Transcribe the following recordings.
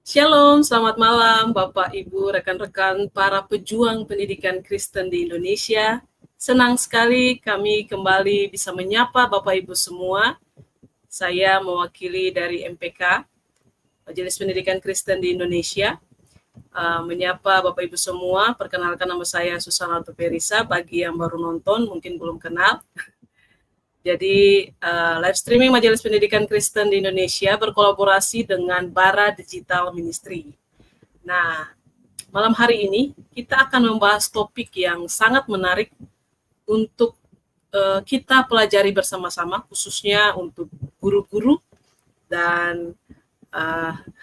Shalom, selamat malam Bapak, Ibu, rekan-rekan para pejuang pendidikan Kristen di Indonesia. Senang sekali kami kembali bisa menyapa Bapak Ibu semua. Saya mewakili dari MPK, Majelis Pendidikan Kristen di Indonesia. Menyapa Bapak Ibu semua, perkenalkan nama saya Susana Tuperisa, bagi yang baru nonton mungkin belum kenal. Jadi live streaming Majelis Pendidikan Kristen di Indonesia berkolaborasi dengan Bara Digital Ministry. Nah, malam hari ini kita akan membahas topik yang sangat menarik untuk kita pelajari bersama-sama, khususnya untuk guru-guru, dan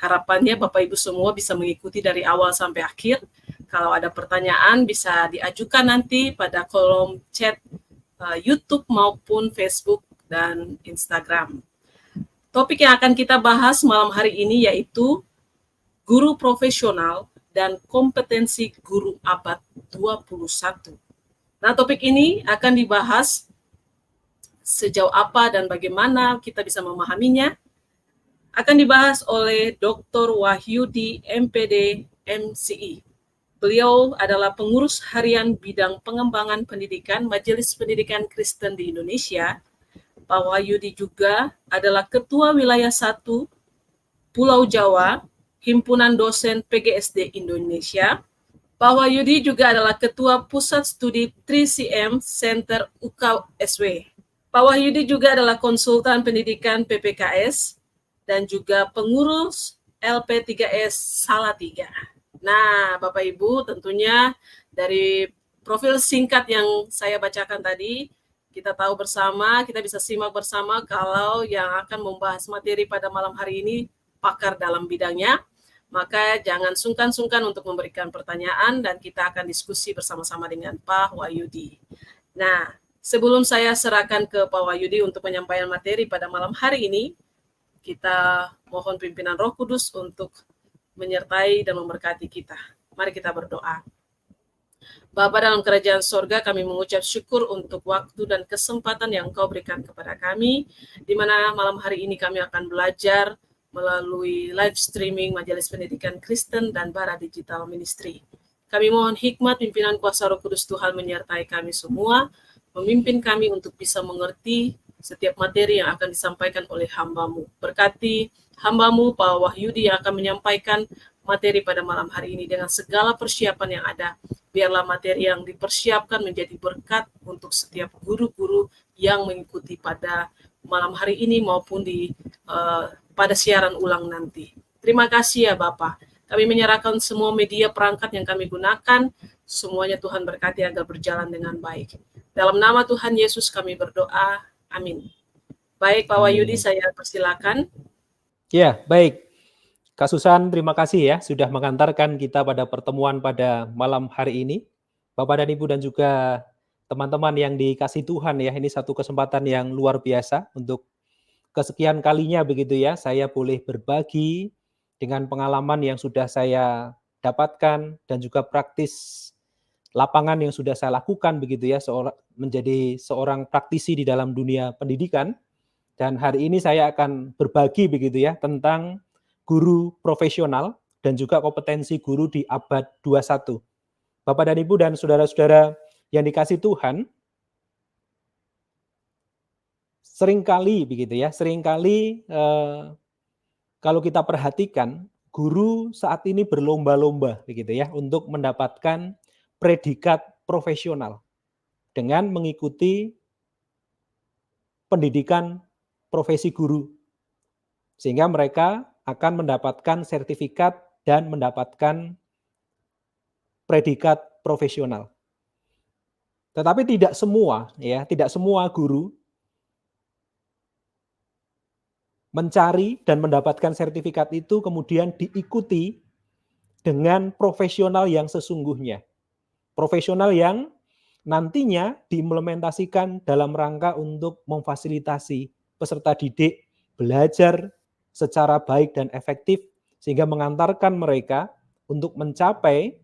harapannya Bapak Ibu semua bisa mengikuti dari awal sampai akhir. Kalau ada pertanyaan bisa diajukan nanti pada kolom chat YouTube maupun Facebook dan Instagram. Topik yang akan kita bahas malam hari ini yaitu guru profesional dan kompetensi guru abad 21. Nah, topik ini akan dibahas sejauh apa dan bagaimana kita bisa memahaminya. Akan dibahas oleh Dr. Wahyudi, MPD, MCI. Beliau adalah pengurus harian bidang pengembangan pendidikan Majelis Pendidikan Kristen di Indonesia. Pak Wahyudi juga adalah Ketua Wilayah 1 Pulau Jawa, Himpunan Dosen PGSD Indonesia. Pak Wahyudi juga adalah Ketua Pusat Studi 3CM Center UKSW. Pak Wahyudi juga adalah konsultan pendidikan PPKS dan juga pengurus LP3S Salatiga. Nah, Bapak Ibu, tentunya dari profil singkat yang saya bacakan tadi, kita tahu bersama, kita bisa simak bersama kalau yang akan membahas materi pada malam hari ini pakar dalam bidangnya, maka jangan sungkan-sungkan untuk memberikan pertanyaan dan kita akan diskusi bersama-sama dengan Pak Wahyudi. Nah, sebelum saya serahkan ke Pak Wahyudi untuk penyampaian materi pada malam hari ini, kita mohon pimpinan Roh Kudus untuk menyertai dan memberkati kita. Mari kita berdoa. Bapa dalam kerajaan sorga, kami mengucap syukur untuk waktu dan kesempatan yang Engkau berikan kepada kami, di mana malam hari ini kami akan belajar melalui live streaming Majelis Pendidikan Kristen dan Bara Digital Ministry. Kami mohon hikmat pimpinan kuasa Roh Kudus Tuhan menyertai kami semua, memimpin kami untuk bisa mengerti setiap materi yang akan disampaikan oleh hamba-Mu. Berkati hamba-Mu Pak Wahyudi yang akan menyampaikan materi pada malam hari ini dengan segala persiapan yang ada. Biarlah materi yang dipersiapkan menjadi berkat untuk setiap guru-guru yang mengikuti pada malam hari ini maupun pada siaran ulang nanti. Terima kasih ya Bapak. Kami menyerahkan semua media perangkat yang kami gunakan, semuanya Tuhan berkati agar berjalan dengan baik. Dalam nama Tuhan Yesus kami berdoa. Amin. Baik, Pak Wahyudi, saya persilakan. Ya, baik. Kak Susan, terima kasih ya sudah mengantarkan kita pada pertemuan pada malam hari ini. Bapak dan Ibu dan juga teman-teman yang dikasih Tuhan ya, ini satu kesempatan yang luar biasa untuk kesekian kalinya begitu ya, saya boleh berbagi dengan pengalaman yang sudah saya dapatkan dan juga praktis lapangan yang sudah saya lakukan begitu ya, menjadi seorang praktisi di dalam dunia pendidikan. Dan hari ini saya akan berbagi begitu ya tentang guru profesional dan juga kompetensi guru di abad 21. Bapak dan Ibu dan saudara-saudara yang dikasih Tuhan, seringkali begitu ya, kalau kita perhatikan guru saat ini berlomba-lomba begitu ya untuk mendapatkan predikat profesional dengan mengikuti pendidikan profesi guru, sehingga mereka akan mendapatkan sertifikat dan mendapatkan predikat profesional. Tetapi tidak semua guru mencari dan mendapatkan sertifikat itu kemudian diikuti dengan profesional yang sesungguhnya. Profesional yang nantinya diimplementasikan dalam rangka untuk memfasilitasi peserta didik belajar secara baik dan efektif sehingga mengantarkan mereka untuk mencapai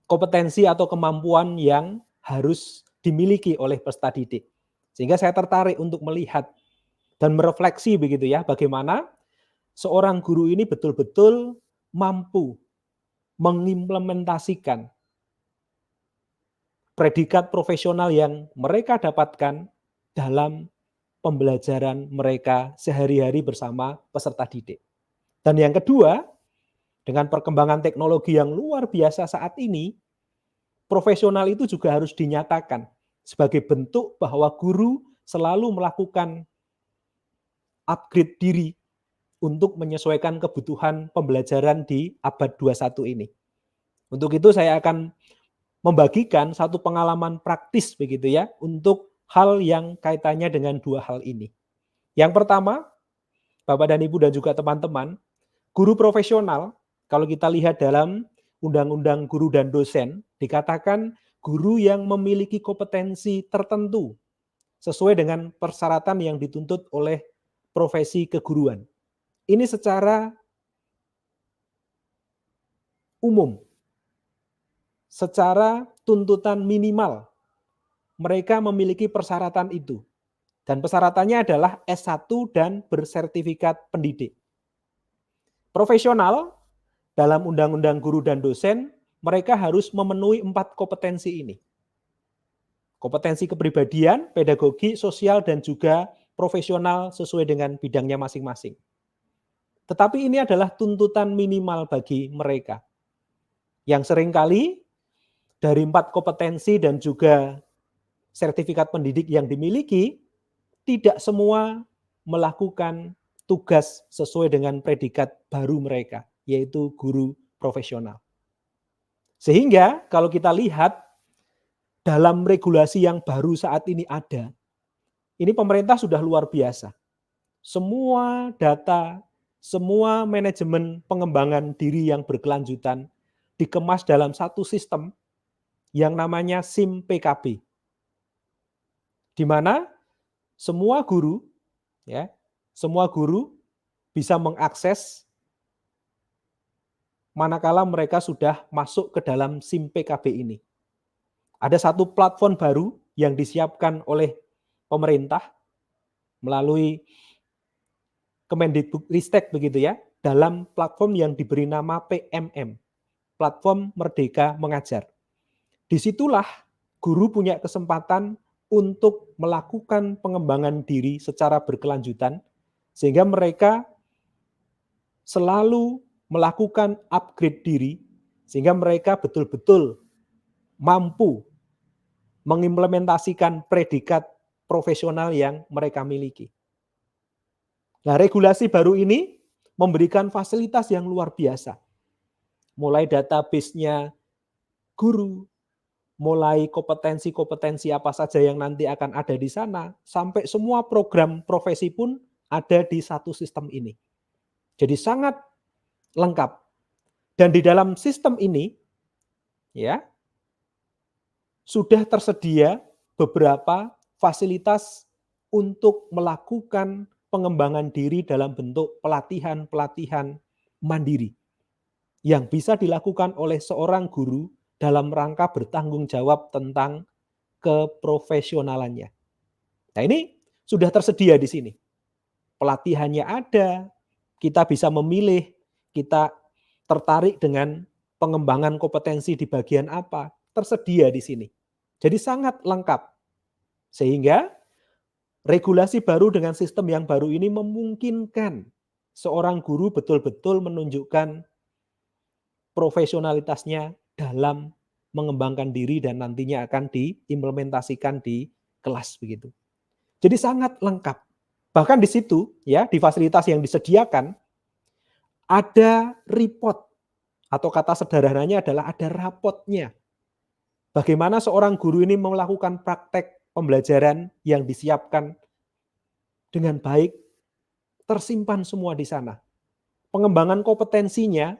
kompetensi atau kemampuan yang harus dimiliki oleh peserta didik. Sehingga saya tertarik untuk melihat dan merefleksi begitu ya, bagaimana seorang guru ini betul-betul mampu mengimplementasikan predikat profesional yang mereka dapatkan dalam pembelajaran mereka sehari-hari bersama peserta didik. Dan yang kedua, dengan perkembangan teknologi yang luar biasa saat ini, profesional itu juga harus dinyatakan sebagai bentuk bahwa guru selalu melakukan upgrade diri untuk menyesuaikan kebutuhan pembelajaran di abad 21 ini. Untuk itu saya akan membagikan satu pengalaman praktis begitu ya, untuk hal yang kaitannya dengan dua hal ini. Yang pertama, Bapak dan Ibu dan juga teman-teman, guru profesional, kalau kita lihat dalam Undang-Undang Guru dan Dosen, dikatakan guru yang memiliki kompetensi tertentu sesuai dengan persyaratan yang dituntut oleh profesi keguruan. Ini secara umum, secara tuntutan minimal, mereka memiliki persyaratan itu. Dan persyaratannya adalah S1 dan bersertifikat pendidik. Profesional, dalam Undang-Undang Guru dan Dosen, mereka harus memenuhi 4 kompetensi ini. Kompetensi kepribadian, pedagogi, sosial, dan juga profesional sesuai dengan bidangnya masing-masing. Tetapi ini adalah tuntutan minimal bagi mereka. Yang seringkali dari 4 kompetensi dan juga sertifikat pendidik yang dimiliki, tidak semua melakukan tugas sesuai dengan predikat baru mereka, yaitu guru profesional. Sehingga kalau kita lihat dalam regulasi yang baru saat ini ada, ini pemerintah sudah luar biasa. Semua data, semua manajemen pengembangan diri yang berkelanjutan dikemas dalam satu sistem yang namanya SIM PKB. Di mana semua guru bisa mengakses manakala mereka sudah masuk ke dalam SIM PKB ini. Ada satu platform baru yang disiapkan oleh pemerintah melalui Kemendikbudristek begitu ya, dalam platform yang diberi nama PMM, Platform Merdeka Mengajar. Disitulah guru punya kesempatan untuk melakukan pengembangan diri secara berkelanjutan, sehingga mereka selalu melakukan upgrade diri, sehingga mereka betul-betul mampu mengimplementasikan predikat profesional yang mereka miliki. Nah, regulasi baru ini memberikan fasilitas yang luar biasa. Mulai database-nya guru, mulai kompetensi-kompetensi apa saja yang nanti akan ada di sana, sampai semua program profesi pun ada di satu sistem ini. Jadi sangat lengkap. Dan di dalam sistem ini, ya, sudah tersedia beberapa fasilitas untuk melakukan pengembangan diri dalam bentuk pelatihan-pelatihan mandiri yang bisa dilakukan oleh seorang guru dalam rangka bertanggung jawab tentang keprofesionalannya. Nah, ini sudah tersedia di sini. Pelatihannya ada, kita bisa memilih, kita tertarik dengan pengembangan kompetensi di bagian apa, tersedia di sini. Jadi sangat lengkap. Sehingga regulasi baru dengan sistem yang baru ini memungkinkan seorang guru betul-betul menunjukkan profesionalitasnya dalam mengembangkan diri dan nantinya akan diimplementasikan di kelas begitu. Jadi sangat lengkap. Bahkan di situ ya, di fasilitas yang disediakan ada report atau kata sederhananya adalah ada rapotnya. Bagaimana seorang guru ini melakukan praktek pembelajaran yang disiapkan dengan baik, tersimpan semua di sana. Pengembangan kompetensinya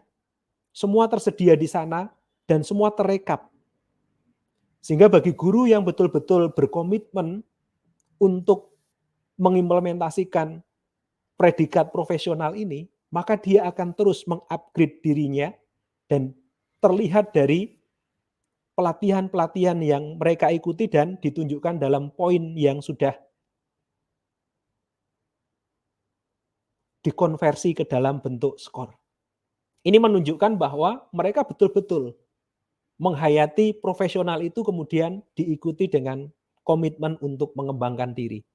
semua tersedia di sana dan semua terekap. Sehingga bagi guru yang betul-betul berkomitmen untuk mengimplementasikan predikat profesional ini, maka dia akan terus mengupgrade dirinya dan terlihat dari pelatihan-pelatihan yang mereka ikuti dan ditunjukkan dalam poin yang sudah dikonversi ke dalam bentuk skor. Ini menunjukkan bahwa mereka betul-betul menghayati profesional itu kemudian diikuti dengan komitmen untuk mengembangkan diri.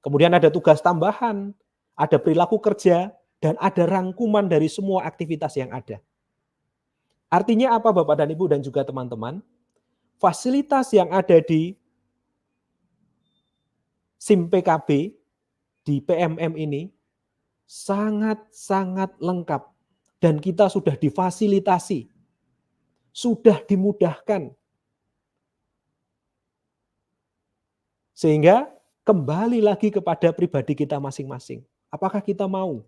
Kemudian ada tugas tambahan, ada perilaku kerja, dan ada rangkuman dari semua aktivitas yang ada. Artinya apa Bapak dan Ibu dan juga teman-teman? Fasilitas yang ada di SIM PKB, di PMM ini, sangat-sangat lengkap. Dan kita sudah difasilitasi, sudah dimudahkan. Sehingga kembali lagi kepada pribadi kita masing-masing. Apakah kita mau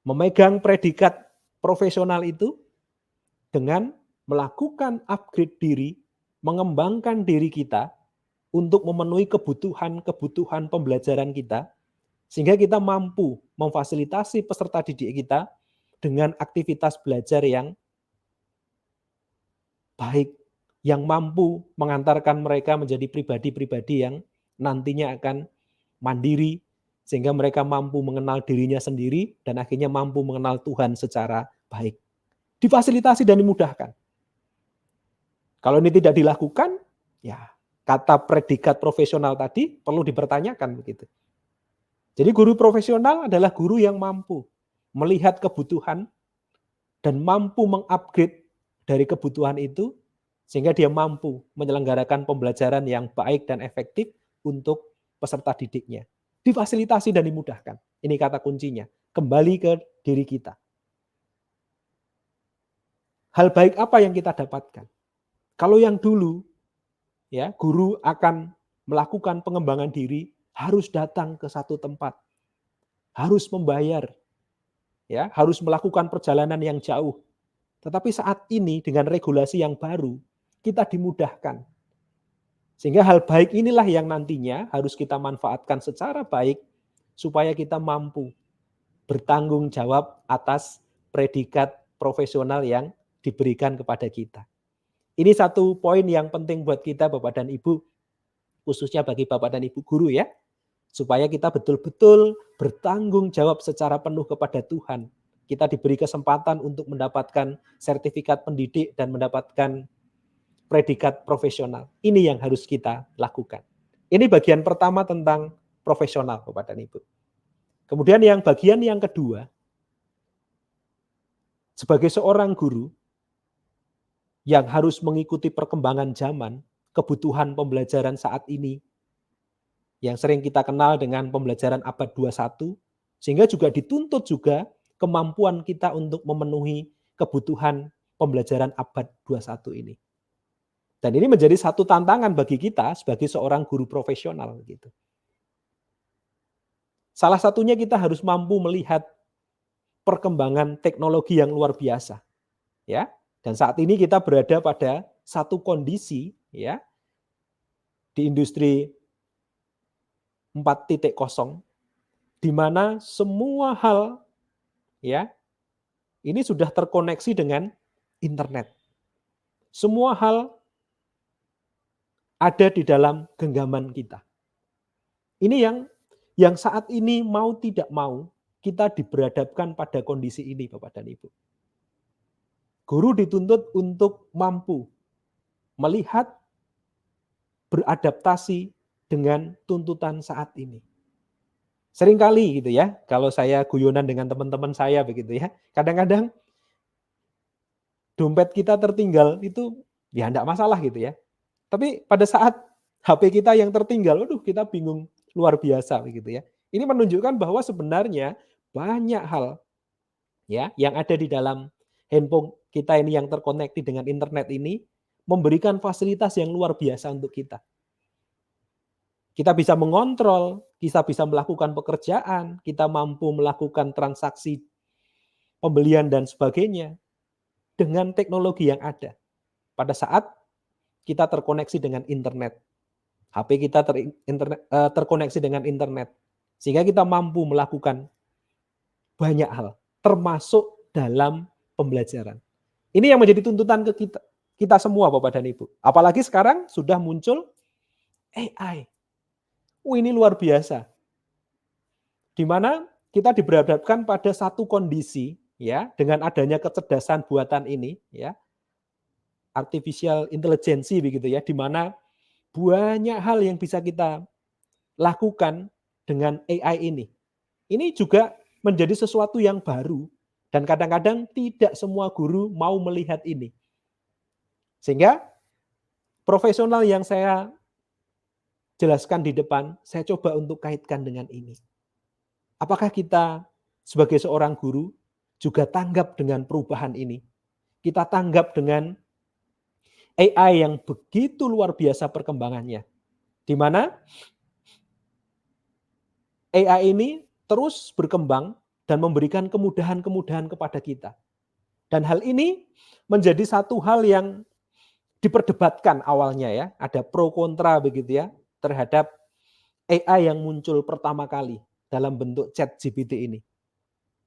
memegang predikat profesional itu dengan melakukan upgrade diri, mengembangkan diri kita untuk memenuhi kebutuhan-kebutuhan pembelajaran kita, sehingga kita mampu memfasilitasi peserta didik kita dengan aktivitas belajar yang baik, yang mampu mengantarkan mereka menjadi pribadi-pribadi yang nantinya akan mandiri, sehingga mereka mampu mengenal dirinya sendiri dan akhirnya mampu mengenal Tuhan secara baik. Difasilitasi dan dimudahkan. Kalau ini tidak dilakukan, ya kata predikat profesional tadi perlu dipertanyakan begitu. Jadi guru profesional adalah guru yang mampu melihat kebutuhan dan mampu mengupgrade dari kebutuhan itu sehingga dia mampu menyelenggarakan pembelajaran yang baik dan efektif untuk peserta didiknya. Difasilitasi dan dimudahkan. Ini kata kuncinya. Kembali ke diri kita. Hal baik apa yang kita dapatkan? Kalau yang dulu, ya, guru akan melakukan pengembangan diri, harus datang ke satu tempat, harus membayar, ya, harus melakukan perjalanan yang jauh. Tetapi saat ini dengan regulasi yang baru, kita dimudahkan. Sehingga hal baik inilah yang nantinya harus kita manfaatkan secara baik supaya kita mampu bertanggung jawab atas predikat profesional yang diberikan kepada kita. Ini satu poin yang penting buat kita Bapak dan Ibu, khususnya bagi Bapak dan Ibu guru ya, supaya kita betul-betul bertanggung jawab secara penuh kepada Tuhan. Kita diberi kesempatan untuk mendapatkan sertifikat pendidik dan mendapatkan predikat profesional. Ini yang harus kita lakukan. Ini bagian pertama tentang profesional Bapak dan Ibu. Kemudian yang bagian yang kedua, sebagai seorang guru, yang harus mengikuti perkembangan zaman, kebutuhan pembelajaran saat ini, yang sering kita kenal dengan pembelajaran abad 21, sehingga juga dituntut juga kemampuan kita untuk memenuhi kebutuhan pembelajaran abad 21 ini. Dan ini menjadi satu tantangan bagi kita sebagai seorang guru profesional. Gitu. Salah satunya kita harus mampu melihat perkembangan teknologi yang luar biasa. Ya. Dan saat ini kita berada pada satu kondisi ya di industri 4.0 di mana semua hal ya ini sudah terkoneksi dengan internet. Semua hal ada di dalam genggaman kita. Ini yang saat ini mau tidak mau kita diberhadapkan pada kondisi ini Bapak dan Ibu. Guru dituntut untuk mampu melihat, beradaptasi dengan tuntutan saat ini. Seringkali gitu ya, kalau saya guyonan dengan teman-teman saya begitu ya, kadang-kadang dompet kita tertinggal itu ya enggak masalah gitu ya. Tapi pada saat HP kita yang tertinggal, waduh kita bingung luar biasa begitu ya. Ini menunjukkan bahwa sebenarnya banyak hal ya yang ada di dalam handphone kita ini yang terkoneksi dengan internet ini memberikan fasilitas yang luar biasa untuk kita. Kita bisa mengontrol, kita bisa melakukan pekerjaan, kita mampu melakukan transaksi pembelian dan sebagainya dengan teknologi yang ada. Pada saat kita terkoneksi dengan internet, HP kita terkoneksi dengan internet, sehingga kita mampu melakukan banyak hal, termasuk dalam pembelajaran. Ini yang menjadi tuntutan ke kita, Kita semua Bapak dan Ibu. Apalagi sekarang sudah muncul AI. Ini luar biasa. Di mana kita diberhadapkan pada satu kondisi ya, dengan adanya kecerdasan buatan ini ya, artificial intelligence begitu ya, di mana banyak hal yang bisa kita lakukan dengan AI ini. Ini juga menjadi sesuatu yang baru dan kadang-kadang tidak semua guru mau melihat ini. Sehingga profesional yang saya jelaskan di depan, saya coba untuk kaitkan dengan ini. Apakah kita sebagai seorang guru juga tanggap dengan perubahan ini? Kita tanggap dengan AI yang begitu luar biasa perkembangannya, di mana AI ini terus berkembang dan memberikan kemudahan-kemudahan kepada kita. Dan hal ini menjadi satu hal yang diperdebatkan awalnya ya, ada pro kontra begitu ya, terhadap AI yang muncul pertama kali dalam bentuk ChatGPT ini.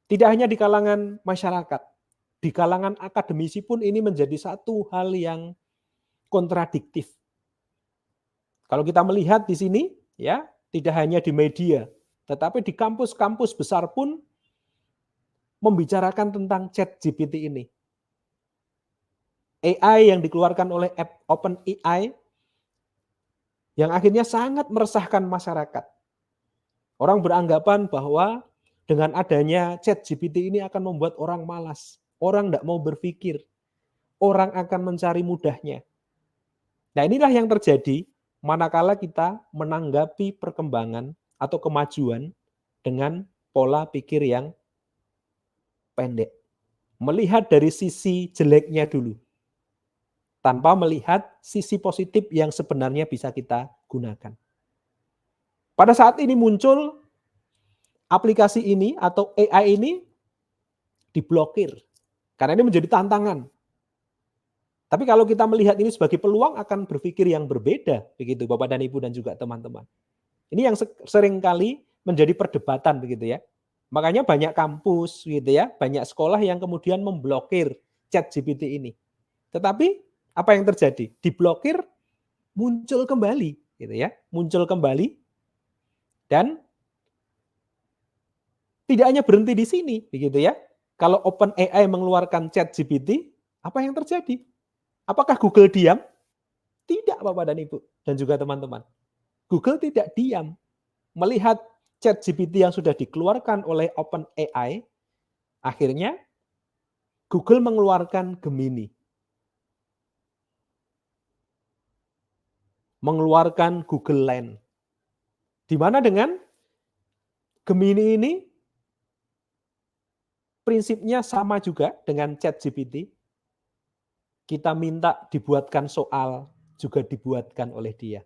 Tidak hanya di kalangan masyarakat, di kalangan akademisi pun ini menjadi satu hal yang kontradiktif. Kalau kita melihat di sini, ya, tidak hanya di media, tetapi di kampus-kampus besar pun membicarakan tentang ChatGPT ini. AI yang dikeluarkan oleh OpenAI yang akhirnya sangat meresahkan masyarakat. Orang beranggapan bahwa dengan adanya ChatGPT ini akan membuat orang malas, orang tidak mau berpikir, orang akan mencari mudahnya. Nah, inilah yang terjadi manakala kita menanggapi perkembangan atau kemajuan dengan pola pikir yang pendek. Melihat dari sisi jeleknya dulu, tanpa melihat sisi positif yang sebenarnya bisa kita gunakan. Pada saat ini muncul aplikasi ini atau AI ini diblokir, karena ini menjadi tantangan. Tapi kalau kita melihat ini sebagai peluang akan berpikir yang berbeda, begitu Bapak dan Ibu dan juga teman-teman. Ini yang sering kali menjadi perdebatan begitu ya. Makanya banyak kampus gitu ya, banyak sekolah yang kemudian memblokir ChatGPT ini. Tetapi apa yang terjadi? Diblokir, muncul kembali gitu ya. Muncul kembali dan tidak hanya berhenti di sini begitu ya. Kalau OpenAI mengeluarkan ChatGPT, apa yang terjadi? Apakah Google diam? Tidak Bapak dan Ibu dan juga teman-teman. Google tidak diam melihat ChatGPT yang sudah dikeluarkan oleh OpenAI, akhirnya Google mengeluarkan Gemini. Mengeluarkan Google Lens. Di mana dengan Gemini ini prinsipnya sama juga dengan ChatGPT. Kita minta dibuatkan soal, juga dibuatkan oleh dia.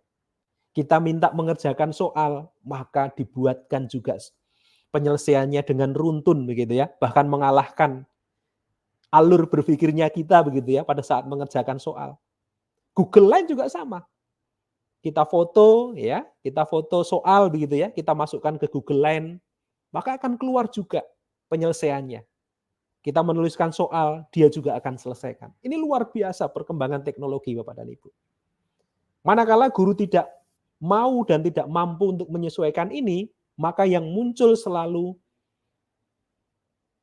Kita minta mengerjakan soal, maka dibuatkan juga penyelesaiannya dengan runtun begitu ya, bahkan mengalahkan alur berpikirnya kita begitu ya pada saat mengerjakan soal. Google Lens juga sama. Kita foto ya, kita foto soal begitu ya, kita masukkan ke Google Lens, maka akan keluar juga penyelesaiannya. Kita menuliskan soal, dia juga akan selesaikan. Ini luar biasa perkembangan teknologi Bapak dan Ibu. Manakala guru tidak mau dan tidak mampu untuk menyesuaikan ini, maka yang muncul selalu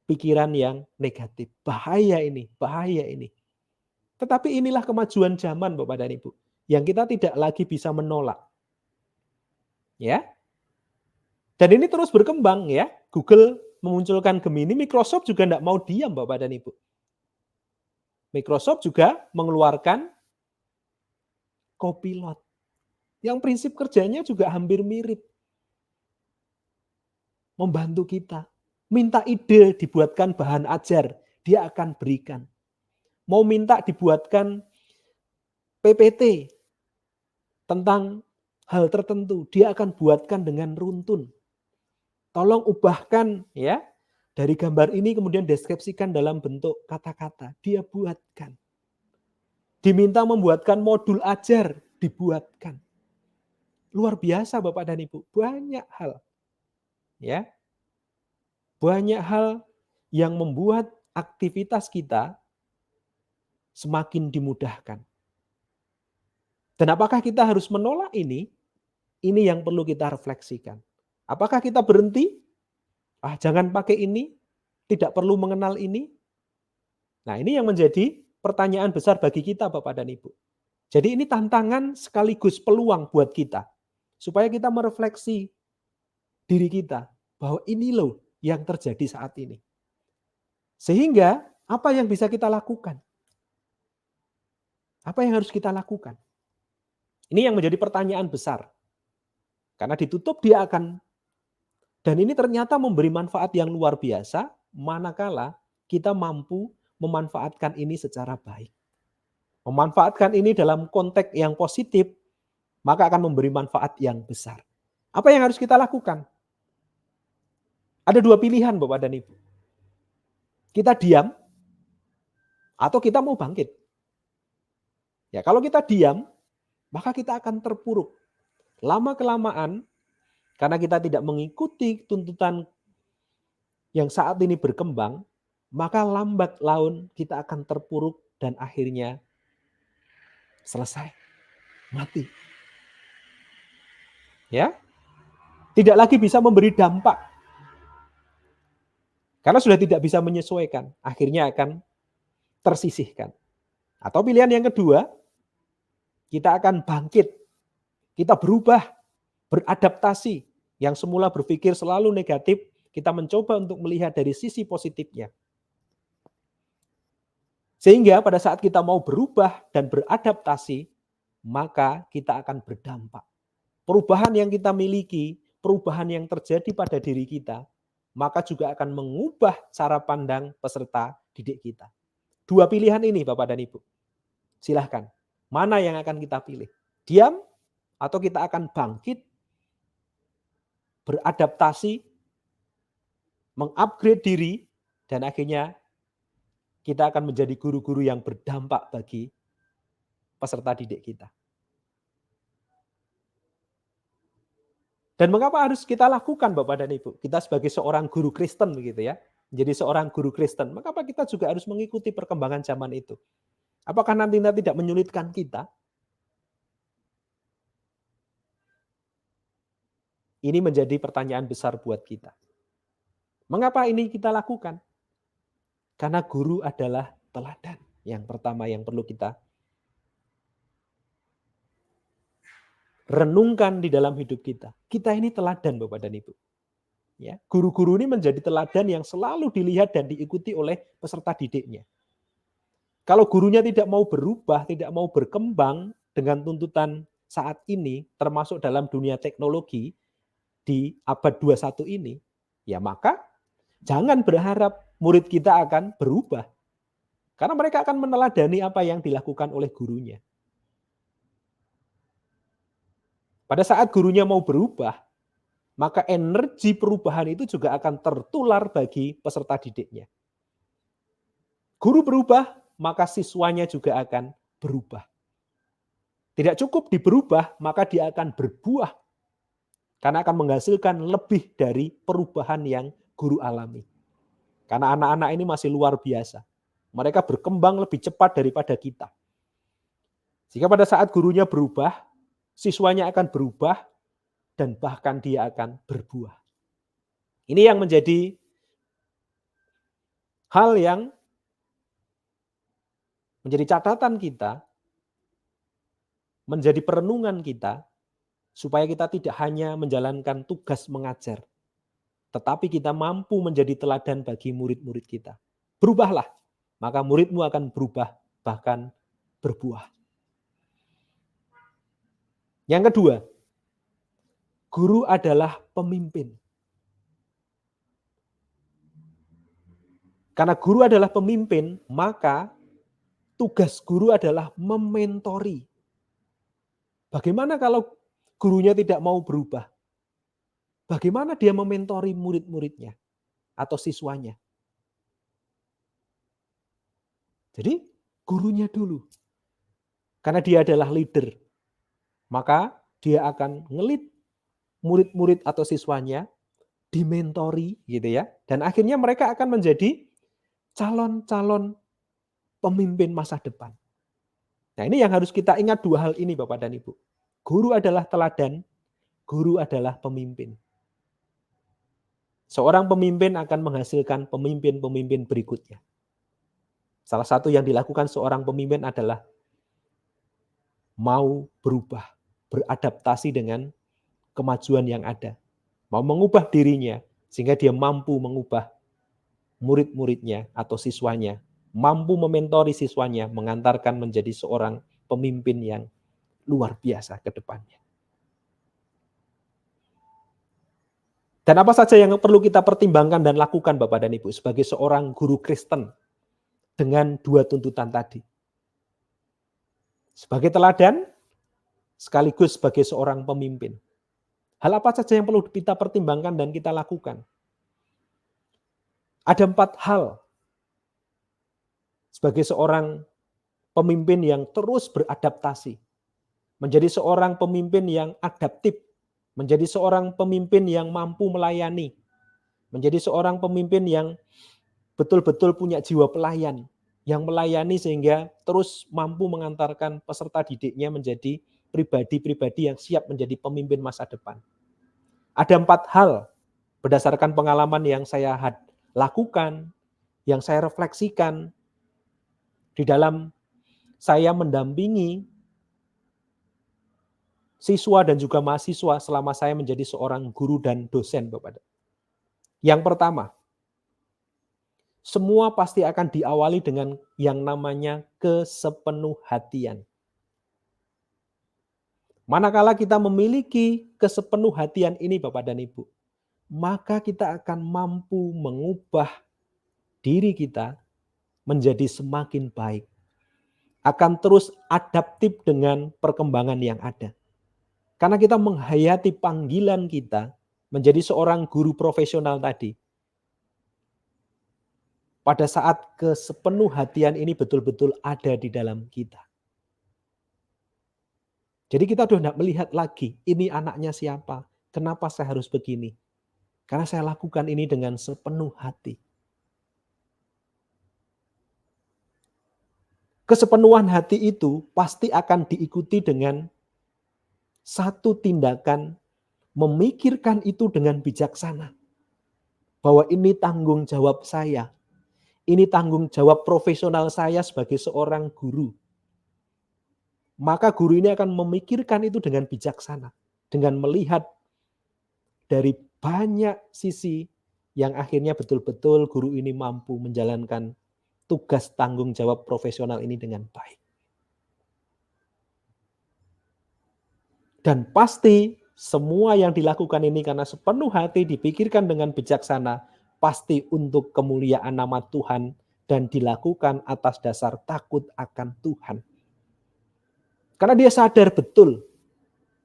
pikiran yang negatif. Bahaya ini, bahaya ini. Tetapi inilah kemajuan zaman Bapak dan Ibu, yang kita tidak lagi bisa menolak. Ya. Dan ini terus berkembang ya. Google memunculkan Gemini, Microsoft juga tidak mau diam Bapak dan Ibu. Microsoft juga mengeluarkan Copilot. Yang prinsip kerjanya juga hampir mirip. Membantu kita. Minta ide dibuatkan bahan ajar, dia akan berikan. Mau minta dibuatkan PPT tentang hal tertentu, dia akan buatkan dengan runtun. Tolong ubahkan ya, dari gambar ini kemudian deskripsikan dalam bentuk kata-kata, dia buatkan. Diminta membuatkan modul ajar, dibuatkan. Luar biasa Bapak dan Ibu, banyak hal. Ya. Banyak hal yang membuat aktivitas kita semakin dimudahkan. Dan apakah kita harus menolak ini? Ini yang perlu kita refleksikan. Apakah kita berhenti? Jangan pakai ini, tidak perlu mengenal ini. Nah, ini yang menjadi pertanyaan besar bagi kita, Bapak dan Ibu. Jadi ini tantangan sekaligus peluang buat kita. Supaya kita merefleksi diri kita, bahwa ini loh yang terjadi saat ini. Sehingga, apa yang bisa kita lakukan? Apa yang harus kita lakukan? Ini yang menjadi pertanyaan besar. Karena ditutup dia akan, dan ini ternyata memberi manfaat yang luar biasa, manakala kita mampu memanfaatkan ini secara baik. Memanfaatkan ini dalam konteks yang positif, maka akan memberi manfaat yang besar. Apa yang harus kita lakukan? Ada dua pilihan Bapak dan Ibu. Kita diam, atau kita mau bangkit. Ya, kalau kita diam, maka kita akan terpuruk. Lama-kelamaan, karena kita tidak mengikuti tuntutan yang saat ini berkembang, maka lambat laun kita akan terpuruk dan akhirnya selesai, mati. Ya, tidak lagi bisa memberi dampak. Karena sudah tidak bisa menyesuaikan, akhirnya akan tersisihkan. Atau pilihan yang kedua, kita akan bangkit, kita berubah, beradaptasi. Yang semula berpikir selalu negatif, kita mencoba untuk melihat dari sisi positifnya. Sehingga pada saat kita mau berubah dan beradaptasi, maka kita akan berdampak. Perubahan yang kita miliki, perubahan yang terjadi pada diri kita, maka juga akan mengubah cara pandang peserta didik kita. Dua pilihan ini Bapak dan Ibu. Silahkan, mana yang akan kita pilih? Diam atau kita akan bangkit, beradaptasi, mengupgrade diri, dan akhirnya kita akan menjadi guru-guru yang berdampak bagi peserta didik kita. Dan mengapa harus kita lakukan Bapak dan Ibu? Kita sebagai seorang guru Kristen begitu ya. Menjadi seorang guru Kristen, mengapa kita juga harus mengikuti perkembangan zaman itu? Apakah nantinya tidak menyulitkan kita? Ini menjadi pertanyaan besar buat kita. Mengapa ini kita lakukan? Karena guru adalah teladan yang pertama yang perlu kita renungkan di dalam hidup kita. Kita ini teladan Bapak dan Ibu. Ya, guru-guru ini menjadi teladan yang selalu dilihat dan diikuti oleh peserta didiknya. Kalau gurunya tidak mau berubah, tidak mau berkembang dengan tuntutan saat ini, termasuk dalam dunia teknologi di abad 21 ini, ya maka jangan berharap murid kita akan berubah. Karena mereka akan meneladani apa yang dilakukan oleh gurunya. Pada saat gurunya mau berubah, maka energi perubahan itu juga akan tertular bagi peserta didiknya. Guru berubah, maka siswanya juga akan berubah. Tidak cukup diberubah, maka dia akan berbuah. Karena akan menghasilkan lebih dari perubahan yang guru alami. Karena anak-anak ini masih luar biasa. Mereka berkembang lebih cepat daripada kita. Jika pada saat gurunya berubah, siswanya akan berubah, dan bahkan dia akan berbuah. Ini yang menjadi hal yang menjadi catatan kita, menjadi perenungan kita, supaya kita tidak hanya menjalankan tugas mengajar, tetapi kita mampu menjadi teladan bagi murid-murid kita. Berubahlah, maka muridmu akan berubah, bahkan berbuah. Yang kedua, guru adalah pemimpin. Karena guru adalah pemimpin, maka tugas guru adalah mementori. Bagaimana kalau gurunya tidak mau berubah? Bagaimana dia mementori murid-muridnya atau siswanya? Jadi gurunya dulu. Karena dia adalah leader, maka dia akan ngelit murid-murid atau siswanya, dimentori gitu ya. Dan akhirnya mereka akan menjadi calon-calon pemimpin masa depan. Nah, ini yang harus kita ingat dua hal ini Bapak dan Ibu. Guru adalah teladan, guru adalah pemimpin. Seorang pemimpin akan menghasilkan pemimpin-pemimpin berikutnya. Salah satu yang dilakukan seorang pemimpin adalah mau berubah, beradaptasi dengan kemajuan yang ada. Mau mengubah dirinya sehingga dia mampu mengubah murid-muridnya atau siswanya, mampu mementori siswanya, mengantarkan menjadi seorang pemimpin yang luar biasa ke depannya. Dan apa saja yang perlu kita pertimbangkan dan lakukan Bapak dan Ibu sebagai seorang guru Kristen dengan dua tuntutan tadi. Sebagai teladan, sekaligus sebagai seorang pemimpin. Hal apa saja yang perlu kita pertimbangkan dan kita lakukan? Ada 4 hal sebagai seorang pemimpin yang terus beradaptasi, menjadi seorang pemimpin yang adaptif, menjadi seorang pemimpin yang mampu melayani, menjadi seorang pemimpin yang betul-betul punya jiwa pelayan, yang melayani sehingga terus mampu mengantarkan peserta didiknya menjadi pribadi-pribadi yang siap menjadi pemimpin masa depan. Ada 4 hal berdasarkan pengalaman yang saya lakukan, yang saya refleksikan di dalam saya mendampingi siswa dan juga mahasiswa selama saya menjadi seorang guru dan dosen, Bapak. Yang pertama, semua pasti akan diawali dengan yang namanya kesepenuhhatian. Manakala kita memiliki kesepenuhhatian ini, Bapak dan Ibu, maka kita akan mampu mengubah diri kita menjadi semakin baik. Akan terus adaptif dengan perkembangan yang ada. Karena kita menghayati panggilan kita menjadi seorang guru profesional tadi. Pada saat kesepenuhhatian ini betul-betul ada di dalam kita. Jadi kita sudah tidak melihat lagi, ini anaknya siapa, kenapa saya harus begini. Karena saya lakukan ini dengan sepenuh hati. Kesepenuhan hati itu pasti akan diikuti dengan satu tindakan memikirkan itu dengan bijaksana. Bahwa ini tanggung jawab saya. Ini tanggung jawab profesional saya sebagai seorang guru. Maka guru ini akan memikirkan itu dengan bijaksana. Dengan melihat dari banyak sisi yang akhirnya betul-betul guru ini mampu menjalankan tugas tanggung jawab profesional ini dengan baik. Dan pasti semua yang dilakukan ini karena sepenuh hati dipikirkan dengan bijaksana, pasti untuk kemuliaan nama Tuhan dan dilakukan atas dasar takut akan Tuhan. Karena dia sadar betul,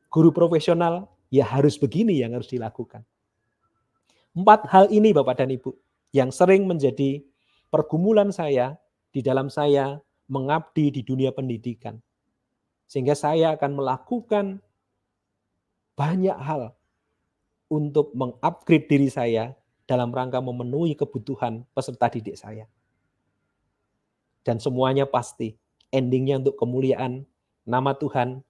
guru profesional ya harus begini yang harus dilakukan. 4 hal ini Bapak dan Ibu, yang sering menjadi pergumulan saya di dalam saya mengabdi di dunia pendidikan. Sehingga saya akan melakukan banyak hal untuk mengupgrade diri saya dalam rangka memenuhi kebutuhan peserta didik saya. Dan semuanya pasti endingnya untuk kemuliaan nama Tuhan,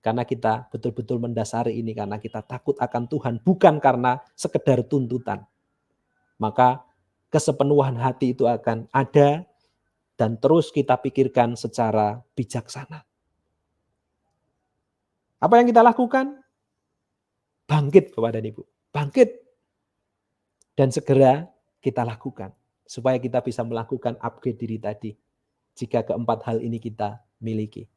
karena kita betul-betul mendasari ini karena kita takut akan Tuhan, bukan karena sekedar tuntutan. Maka kesepenuhan hati itu akan ada dan terus kita pikirkan secara bijaksana. Apa yang kita lakukan? Bangkit Bapak dan Ibu, bangkit. Dan segera kita lakukan, supaya kita bisa melakukan upgrade diri tadi, jika keempat hal ini kita miliki.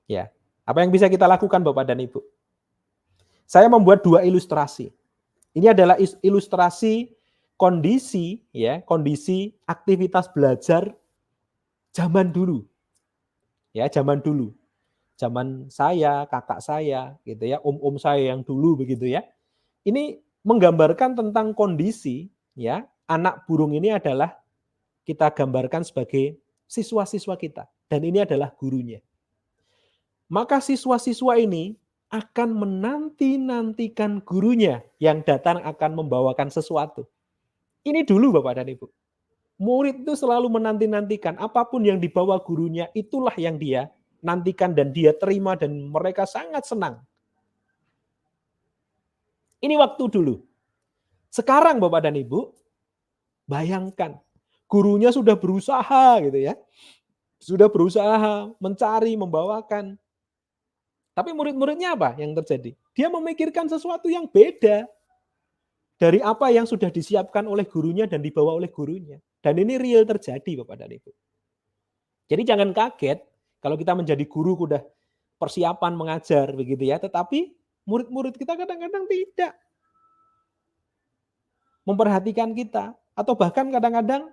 Ya, apa yang bisa kita lakukan Bapak dan Ibu? Saya membuat 2 ilustrasi. Ini adalah ilustrasi kondisi, ya, kondisi aktivitas belajar zaman dulu. Ya, zaman dulu. Zaman saya, kakak saya, gitu ya, om-om saya yang dulu begitu ya. Ini menggambarkan tentang kondisi, ya, anak burung ini adalah kita gambarkan sebagai siswa-siswa kita, dan ini adalah gurunya. Maka siswa-siswa ini akan menanti-nantikan gurunya yang datang akan membawakan sesuatu. Ini dulu Bapak dan Ibu. Murid itu selalu menanti-nantikan apapun yang dibawa gurunya, itulah yang dia nantikan dan dia terima dan mereka sangat senang. Ini waktu dulu. Sekarang Bapak dan Ibu, bayangkan gurunya sudah berusaha gitu ya. Sudah berusaha mencari, membawakan. Tapi murid-muridnya apa yang terjadi? Dia memikirkan sesuatu yang beda dari apa yang sudah disiapkan oleh gurunya dan dibawa oleh gurunya. Dan ini real terjadi Bapak dan Ibu. Jadi jangan kaget kalau kita menjadi guru sudah persiapan mengajar begitu ya, tetapi murid-murid kita kadang-kadang tidak memperhatikan kita atau bahkan kadang-kadang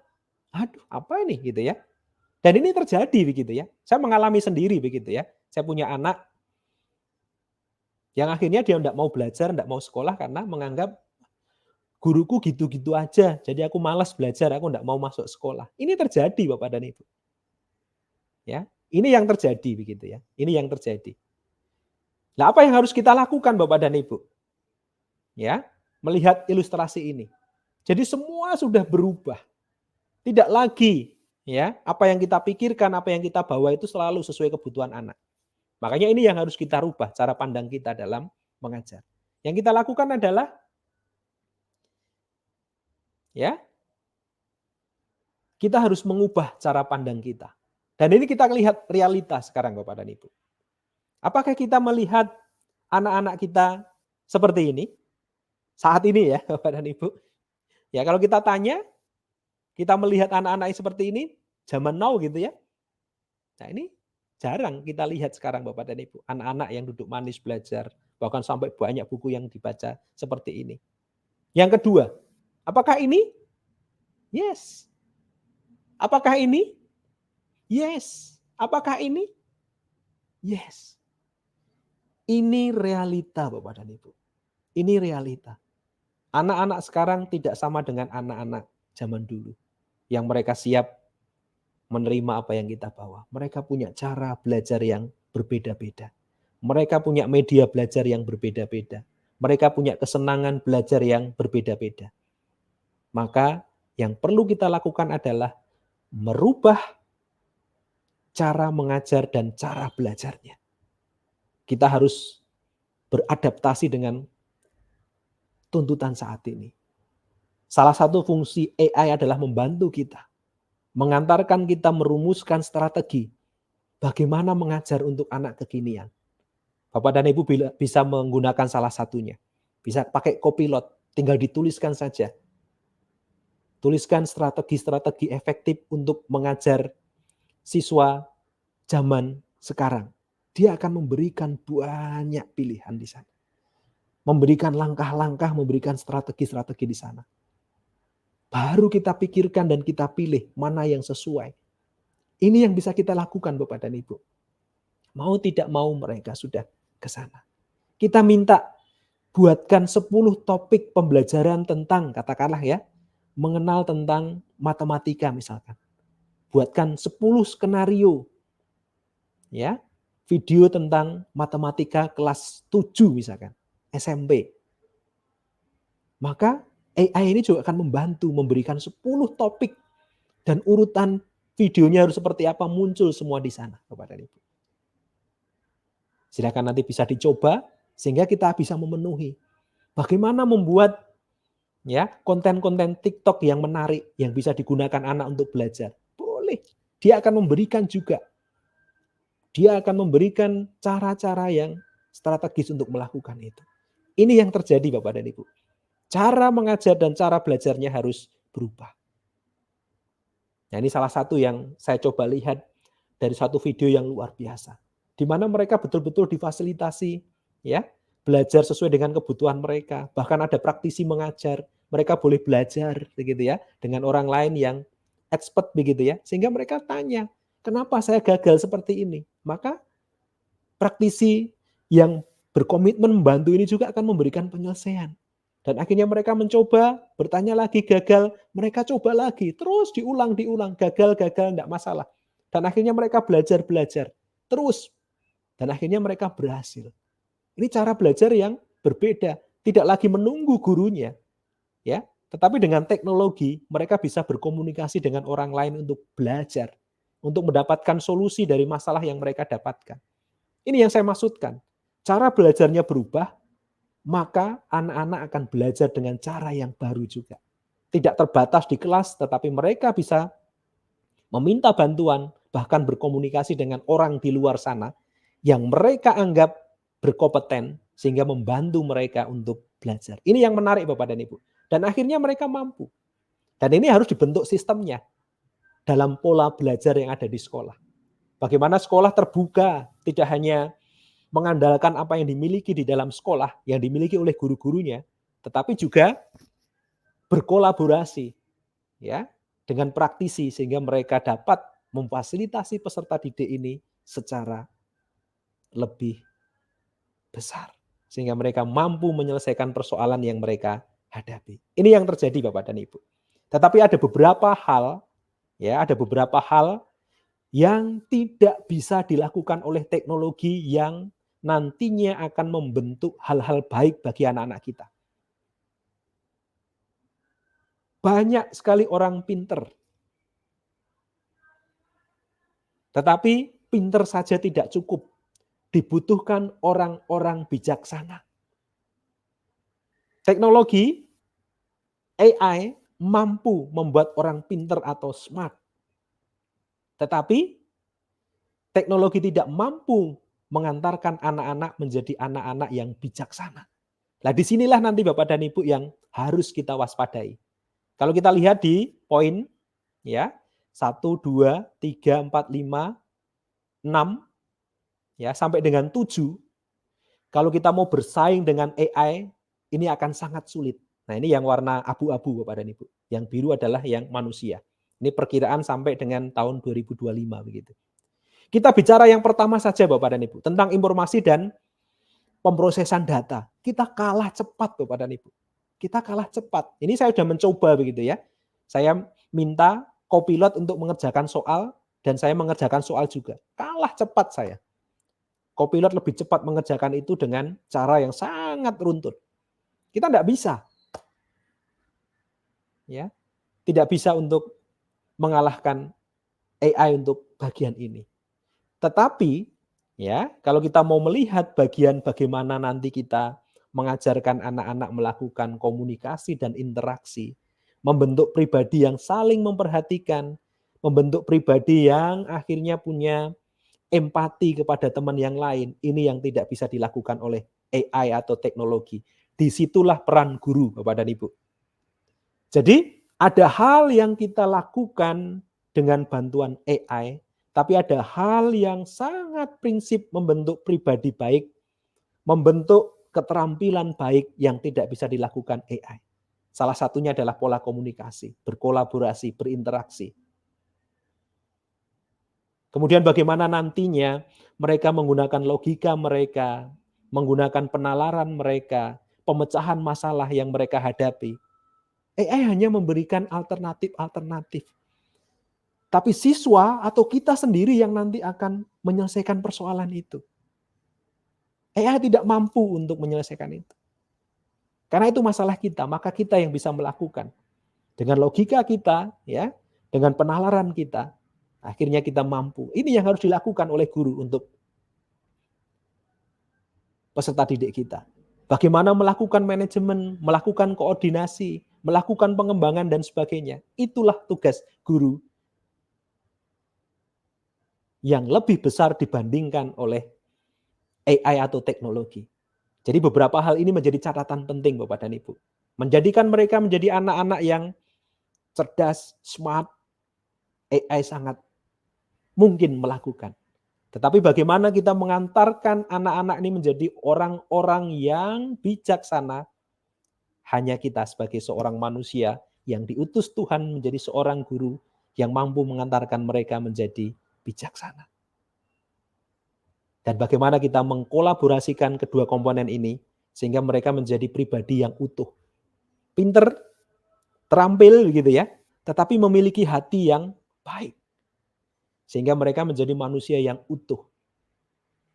aduh apa ini gitu ya. Dan ini terjadi begitu ya. Saya mengalami sendiri begitu ya. Saya punya anak yang akhirnya dia tidak mau belajar, tidak mau sekolah karena menganggap guruku gitu-gitu aja. Jadi aku malas belajar, aku tidak mau masuk sekolah. Ini terjadi Bapak dan Ibu. Ya, ini yang terjadi begitu ya. Ini yang terjadi. Nah, apa yang harus kita lakukan Bapak dan Ibu? Ya, melihat ilustrasi ini. Jadi semua sudah berubah. Tidak lagi ya, apa yang kita pikirkan, apa yang kita bawa itu selalu sesuai kebutuhan anak. Makanya ini yang harus kita rubah cara pandang kita dalam mengajar. Yang kita lakukan adalah ya, kita harus mengubah cara pandang kita. Dan ini kita lihat realitas sekarang Bapak dan Ibu. Apakah kita melihat anak-anak kita seperti ini? Saat ini ya Bapak dan Ibu. Ya kalau kita tanya, kita melihat anak-anak seperti ini, zaman now gitu ya. Nah ini jarang kita lihat sekarang Bapak dan Ibu. Anak-anak yang duduk manis belajar, bahkan sampai banyak buku yang dibaca seperti ini. Yang kedua, apakah ini? Yes. Apakah ini? Yes. Apakah ini? Yes. Ini realita Bapak dan Ibu. Ini realita. Anak-anak sekarang tidak sama dengan anak-anak zaman dulu. Yang mereka siap menerima apa yang kita bawa. Mereka punya cara belajar yang berbeda-beda. Mereka punya media belajar yang berbeda-beda. Mereka punya kesenangan belajar yang berbeda-beda. Maka yang perlu kita lakukan adalah merubah cara mengajar dan cara belajarnya. Kita harus beradaptasi dengan tuntutan saat ini. Salah satu fungsi AI adalah membantu kita, mengantarkan kita merumuskan strategi bagaimana mengajar untuk anak kekinian. Bapak dan Ibu bisa menggunakan salah satunya. Bisa pakai Copilot, tinggal dituliskan saja. Tuliskan strategi-strategi efektif untuk mengajar siswa zaman sekarang. Dia akan memberikan banyak pilihan di sana. Memberikan langkah-langkah, memberikan strategi-strategi di sana. Baru kita pikirkan dan kita pilih mana yang sesuai. Ini yang bisa kita lakukan Bapak dan Ibu. Mau tidak mau mereka sudah ke sana. Kita minta buatkan 10 topik pembelajaran tentang, katakanlah ya, mengenal tentang matematika misalkan. Buatkan 10 skenario. Ya, video tentang matematika kelas 7 misalkan. SMP. Maka AI ini juga akan membantu memberikan 10 topik dan urutan videonya harus seperti apa muncul semua di sana Bapak dan Ibu. Silakan nanti bisa dicoba sehingga kita bisa memenuhi. Bagaimana membuat ya konten-konten TikTok yang menarik yang bisa digunakan anak untuk belajar. Boleh. Dia akan memberikan juga. Dia akan memberikan cara-cara yang strategis untuk melakukan itu. Ini yang terjadi Bapak dan Ibu. Cara mengajar dan cara belajarnya harus berubah. Nah, ini salah satu yang saya coba lihat dari satu video yang luar biasa. Di mana mereka betul-betul difasilitasi ya, belajar sesuai dengan kebutuhan mereka. Bahkan ada praktisi mengajar, mereka boleh belajar begitu ya dengan orang lain yang expert begitu ya. Sehingga mereka tanya, "Kenapa saya gagal seperti ini?" Maka praktisi yang berkomitmen membantu ini juga akan memberikan penyelesaian. Dan akhirnya mereka mencoba, bertanya lagi, gagal, mereka coba lagi, terus diulang, gagal, tidak masalah. Dan akhirnya mereka belajar, terus. Dan akhirnya mereka berhasil. Ini cara belajar yang berbeda, tidak lagi menunggu gurunya, ya, Tetapi dengan teknologi, mereka bisa berkomunikasi dengan orang lain untuk belajar, untuk mendapatkan solusi dari masalah yang mereka dapatkan. Ini yang saya maksudkan. Cara belajarnya berubah, maka anak-anak akan belajar dengan cara yang baru juga. Tidak terbatas di kelas, tetapi mereka bisa meminta bantuan, bahkan berkomunikasi dengan orang di luar sana yang mereka anggap berkompeten sehingga membantu mereka untuk belajar. Ini yang menarik Bapak dan Ibu. Dan akhirnya mereka mampu. Dan ini harus dibentuk sistemnya dalam pola belajar yang ada di sekolah. Bagaimana sekolah terbuka, tidak hanya mengandalkan apa yang dimiliki di dalam sekolah, yang dimiliki oleh guru-gurunya, tetapi juga berkolaborasi ya dengan praktisi sehingga mereka dapat memfasilitasi peserta didik ini secara lebih besar sehingga mereka mampu menyelesaikan persoalan yang mereka hadapi. Ini yang terjadi Bapak dan Ibu. Tetapi ada beberapa hal yang tidak bisa dilakukan oleh teknologi yang nantinya akan membentuk hal-hal baik bagi anak-anak kita. Banyak sekali orang pinter. Tetapi pinter saja tidak cukup. Dibutuhkan orang-orang bijaksana. Teknologi, AI, mampu membuat orang pinter atau smart. Tetapi teknologi tidak mampu mengantarkan anak-anak menjadi anak-anak yang bijaksana. Nah, disinilah nanti Bapak dan Ibu yang harus kita waspadai. Kalau kita lihat di poin ya 1, 2, 3, 4, 5, 6 ya sampai dengan 7, kalau kita mau bersaing dengan AI ini akan sangat sulit. Nah, ini yang warna abu-abu Bapak dan Ibu. Yang biru adalah yang manusia. Ini perkiraan sampai dengan tahun 2025 begitu. Kita bicara yang pertama saja Bapak dan Ibu tentang informasi dan pemrosesan data. Kita kalah cepat Bapak dan Ibu. Kita kalah cepat. Ini saya sudah mencoba begitu ya. Saya minta Copilot untuk mengerjakan soal dan saya mengerjakan soal juga. Kalah cepat saya. Copilot lebih cepat mengerjakan itu dengan cara yang sangat runtut. Kita tidak bisa. Ya. Tidak bisa untuk mengalahkan AI untuk bagian ini. Tetapi ya, kalau kita mau melihat bagian bagaimana nanti kita mengajarkan anak-anak melakukan komunikasi dan interaksi, membentuk pribadi yang saling memperhatikan, membentuk pribadi yang akhirnya punya empati kepada teman yang lain, ini yang tidak bisa dilakukan oleh AI atau teknologi. Disitulah peran guru, Bapak dan Ibu. Jadi ada hal yang kita lakukan dengan bantuan AI, tapi ada hal yang sangat prinsip membentuk pribadi baik, membentuk keterampilan baik yang tidak bisa dilakukan AI. Salah satunya adalah pola komunikasi, berkolaborasi, berinteraksi. Kemudian bagaimana nantinya mereka menggunakan logika mereka, menggunakan penalaran mereka, pemecahan masalah yang mereka hadapi. AI hanya memberikan alternatif-alternatif. Tapi siswa atau kita sendiri yang nanti akan menyelesaikan persoalan itu. AI tidak mampu untuk menyelesaikan itu. Karena itu masalah kita, maka kita yang bisa melakukan. Dengan logika kita, ya, dengan penalaran kita, akhirnya kita mampu. Ini yang harus dilakukan oleh guru untuk peserta didik kita. Bagaimana melakukan manajemen, melakukan koordinasi, melakukan pengembangan dan sebagainya. Itulah tugas guru yang lebih besar dibandingkan oleh AI atau teknologi. Jadi beberapa hal ini menjadi catatan penting Bapak dan Ibu. Menjadikan mereka menjadi anak-anak yang cerdas, smart, AI sangat mungkin melakukan. Tetapi bagaimana kita mengantarkan anak-anak ini menjadi orang-orang yang bijaksana, hanya kita sebagai seorang manusia yang diutus Tuhan menjadi seorang guru yang mampu mengantarkan mereka menjadi bijaksana. Dan bagaimana kita mengkolaborasikan kedua komponen ini sehingga mereka menjadi pribadi yang utuh. Pinter, terampil begitu ya, tetapi memiliki hati yang baik. Sehingga mereka menjadi manusia yang utuh.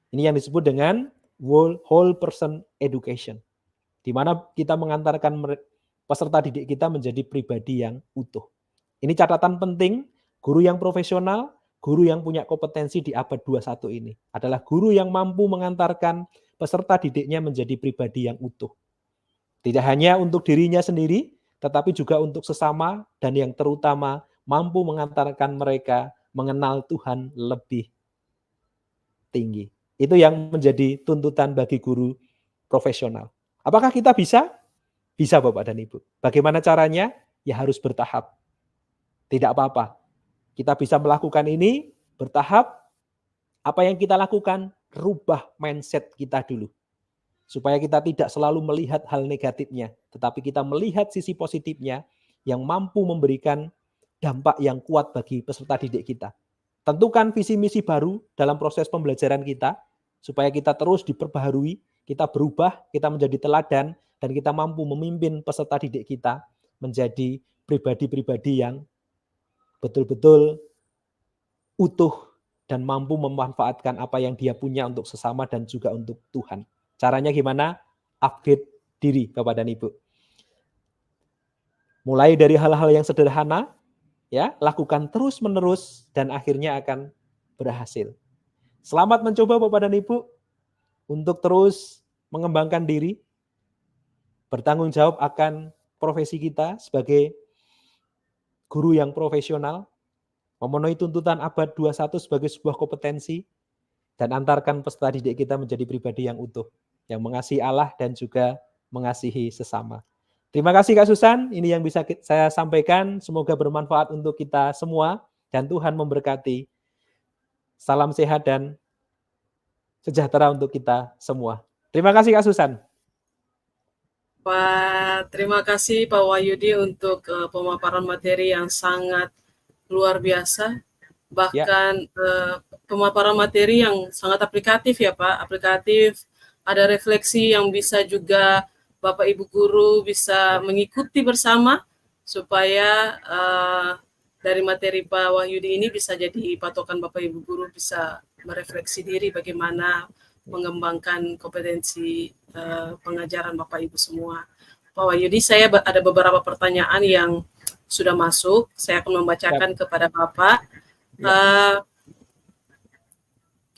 Ini yang disebut dengan whole person education. Di mana kita mengantarkan peserta didik kita menjadi pribadi yang utuh. Ini catatan penting, guru yang profesional, guru yang punya kompetensi di abad 21 ini adalah guru yang mampu mengantarkan peserta didiknya menjadi pribadi yang utuh. Tidak hanya untuk dirinya sendiri, tetapi juga untuk sesama dan yang terutama mampu mengantarkan mereka mengenal Tuhan lebih tinggi. Itu yang menjadi tuntutan bagi guru profesional. Apakah kita bisa? Bisa Bapak dan Ibu. Bagaimana caranya? Ya harus bertahap. Tidak apa-apa. Kita bisa melakukan ini bertahap. Apa yang kita lakukan? Rubah mindset kita dulu. Supaya kita tidak selalu melihat hal negatifnya, tetapi kita melihat sisi positifnya yang mampu memberikan dampak yang kuat bagi peserta didik kita. Tentukan visi misi baru dalam proses pembelajaran kita, supaya kita terus diperbaharui, kita berubah, kita menjadi teladan, dan kita mampu memimpin peserta didik kita menjadi pribadi-pribadi yang betul-betul utuh dan mampu memanfaatkan apa yang dia punya untuk sesama dan juga untuk Tuhan. Caranya gimana? Upgrade diri, Bapak dan Ibu. Mulai dari hal-hal yang sederhana, ya, lakukan terus-menerus dan akhirnya akan berhasil. Selamat mencoba Bapak dan Ibu untuk terus mengembangkan diri, bertanggung jawab akan profesi kita sebagai guru yang profesional, memenuhi tuntutan abad 21 sebagai sebuah kompetensi, dan antarkan peserta didik kita menjadi pribadi yang utuh, yang mengasihi Allah dan juga mengasihi sesama. Terima kasih Kak Susan, ini yang bisa saya sampaikan. Semoga bermanfaat untuk kita semua dan Tuhan memberkati. Salam sehat dan sejahtera untuk kita semua. Terima kasih Kak Susan. Pak, terima kasih Pak Wahyudi untuk pemaparan materi yang sangat luar biasa. Bahkan pemaparan materi yang sangat aplikatif ya Pak, aplikatif, ada refleksi yang bisa juga Bapak Ibu guru bisa mengikuti bersama supaya dari materi Pak Wahyudi ini bisa jadi patokan Bapak Ibu guru bisa merefleksi diri bagaimana mengembangkan kompetensi pengajaran Bapak Ibu semua. Pak Wahyudi, saya ada beberapa pertanyaan yang sudah masuk, saya akan membacakan kepada Bapak.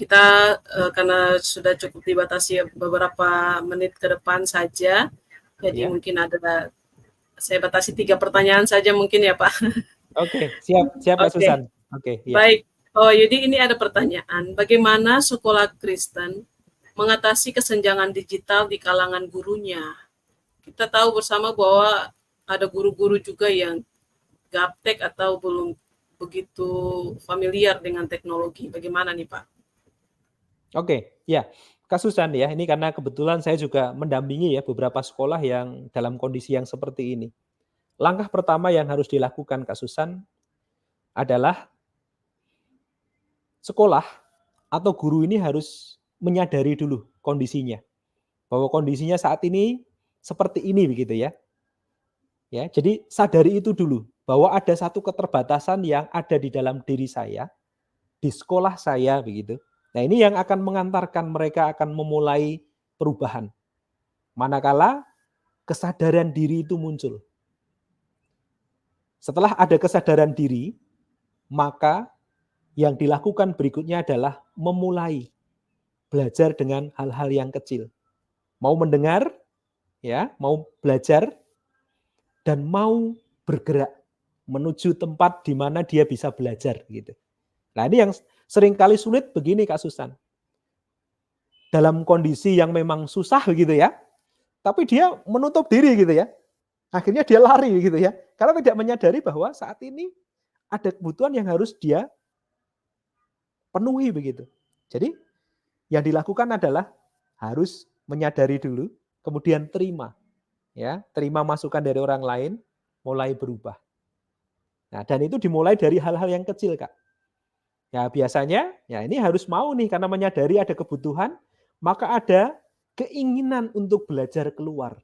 Kita karena sudah cukup dibatasi beberapa menit ke depan saja, jadi mungkin ada, saya batasi 3 pertanyaan saja mungkin ya Pak. Oke, siap Kak Susan. Oke, ya. Baik, oh jadi ini ada pertanyaan, bagaimana sekolah Kristen mengatasi kesenjangan digital di kalangan gurunya? Kita tahu bersama bahwa ada guru-guru juga yang gaptek atau belum begitu familiar dengan teknologi. Bagaimana nih Pak? Oke, ya. Kak Susan ya, ini karena kebetulan saya juga mendampingi ya beberapa sekolah yang dalam kondisi yang seperti ini. Langkah pertama yang harus dilakukan Kak Susan adalah sekolah atau guru ini harus menyadari dulu kondisinya. Bahwa kondisinya saat ini seperti ini begitu ya. Ya, jadi sadari itu dulu bahwa ada satu keterbatasan yang ada di dalam diri saya, di sekolah saya begitu. Nah, ini yang akan mengantarkan mereka akan memulai perubahan. Manakala kesadaran diri itu muncul. Setelah ada kesadaran diri, maka yang dilakukan berikutnya adalah memulai belajar dengan hal-hal yang kecil. Mau mendengar, ya, mau belajar, dan mau bergerak menuju tempat di mana dia bisa belajar gitu. Nah, ini yang seringkali sulit begini Kak Susan. Dalam kondisi yang memang susah gitu ya, tapi dia menutup diri gitu ya. Akhirnya dia lari gitu ya. Karena tidak menyadari bahwa saat ini ada kebutuhan yang harus dia penuhi begitu. Jadi yang dilakukan adalah harus menyadari dulu, kemudian terima. Ya, terima masukan dari orang lain, mulai berubah. Nah, dan itu dimulai dari hal-hal yang kecil, Kak. Ya, biasanya ya ini harus mau nih karena menyadari ada kebutuhan, maka ada keinginan untuk belajar keluar.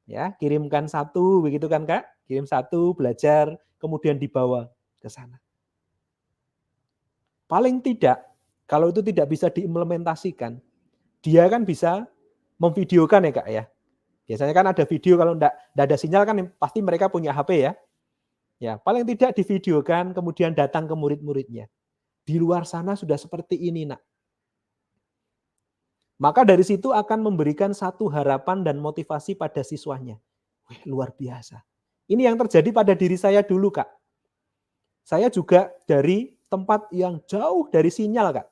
Ya, kirimkan satu begitu kan, Kak? Kirim satu, belajar, kemudian dibawa ke sana. Paling tidak, kalau itu tidak bisa diimplementasikan, dia kan bisa memvideokan ya, Kak ya. Biasanya kan ada video, kalau enggak ada sinyal kan pasti mereka punya HP ya. Ya, paling tidak divideokan kemudian datang ke murid-muridnya. Di luar sana sudah seperti ini, Nak. Maka dari situ akan memberikan satu harapan dan motivasi pada siswanya. Wih, luar biasa. Ini yang terjadi pada diri saya dulu, Kak. Saya juga dari tempat yang jauh dari sinyal, Kak.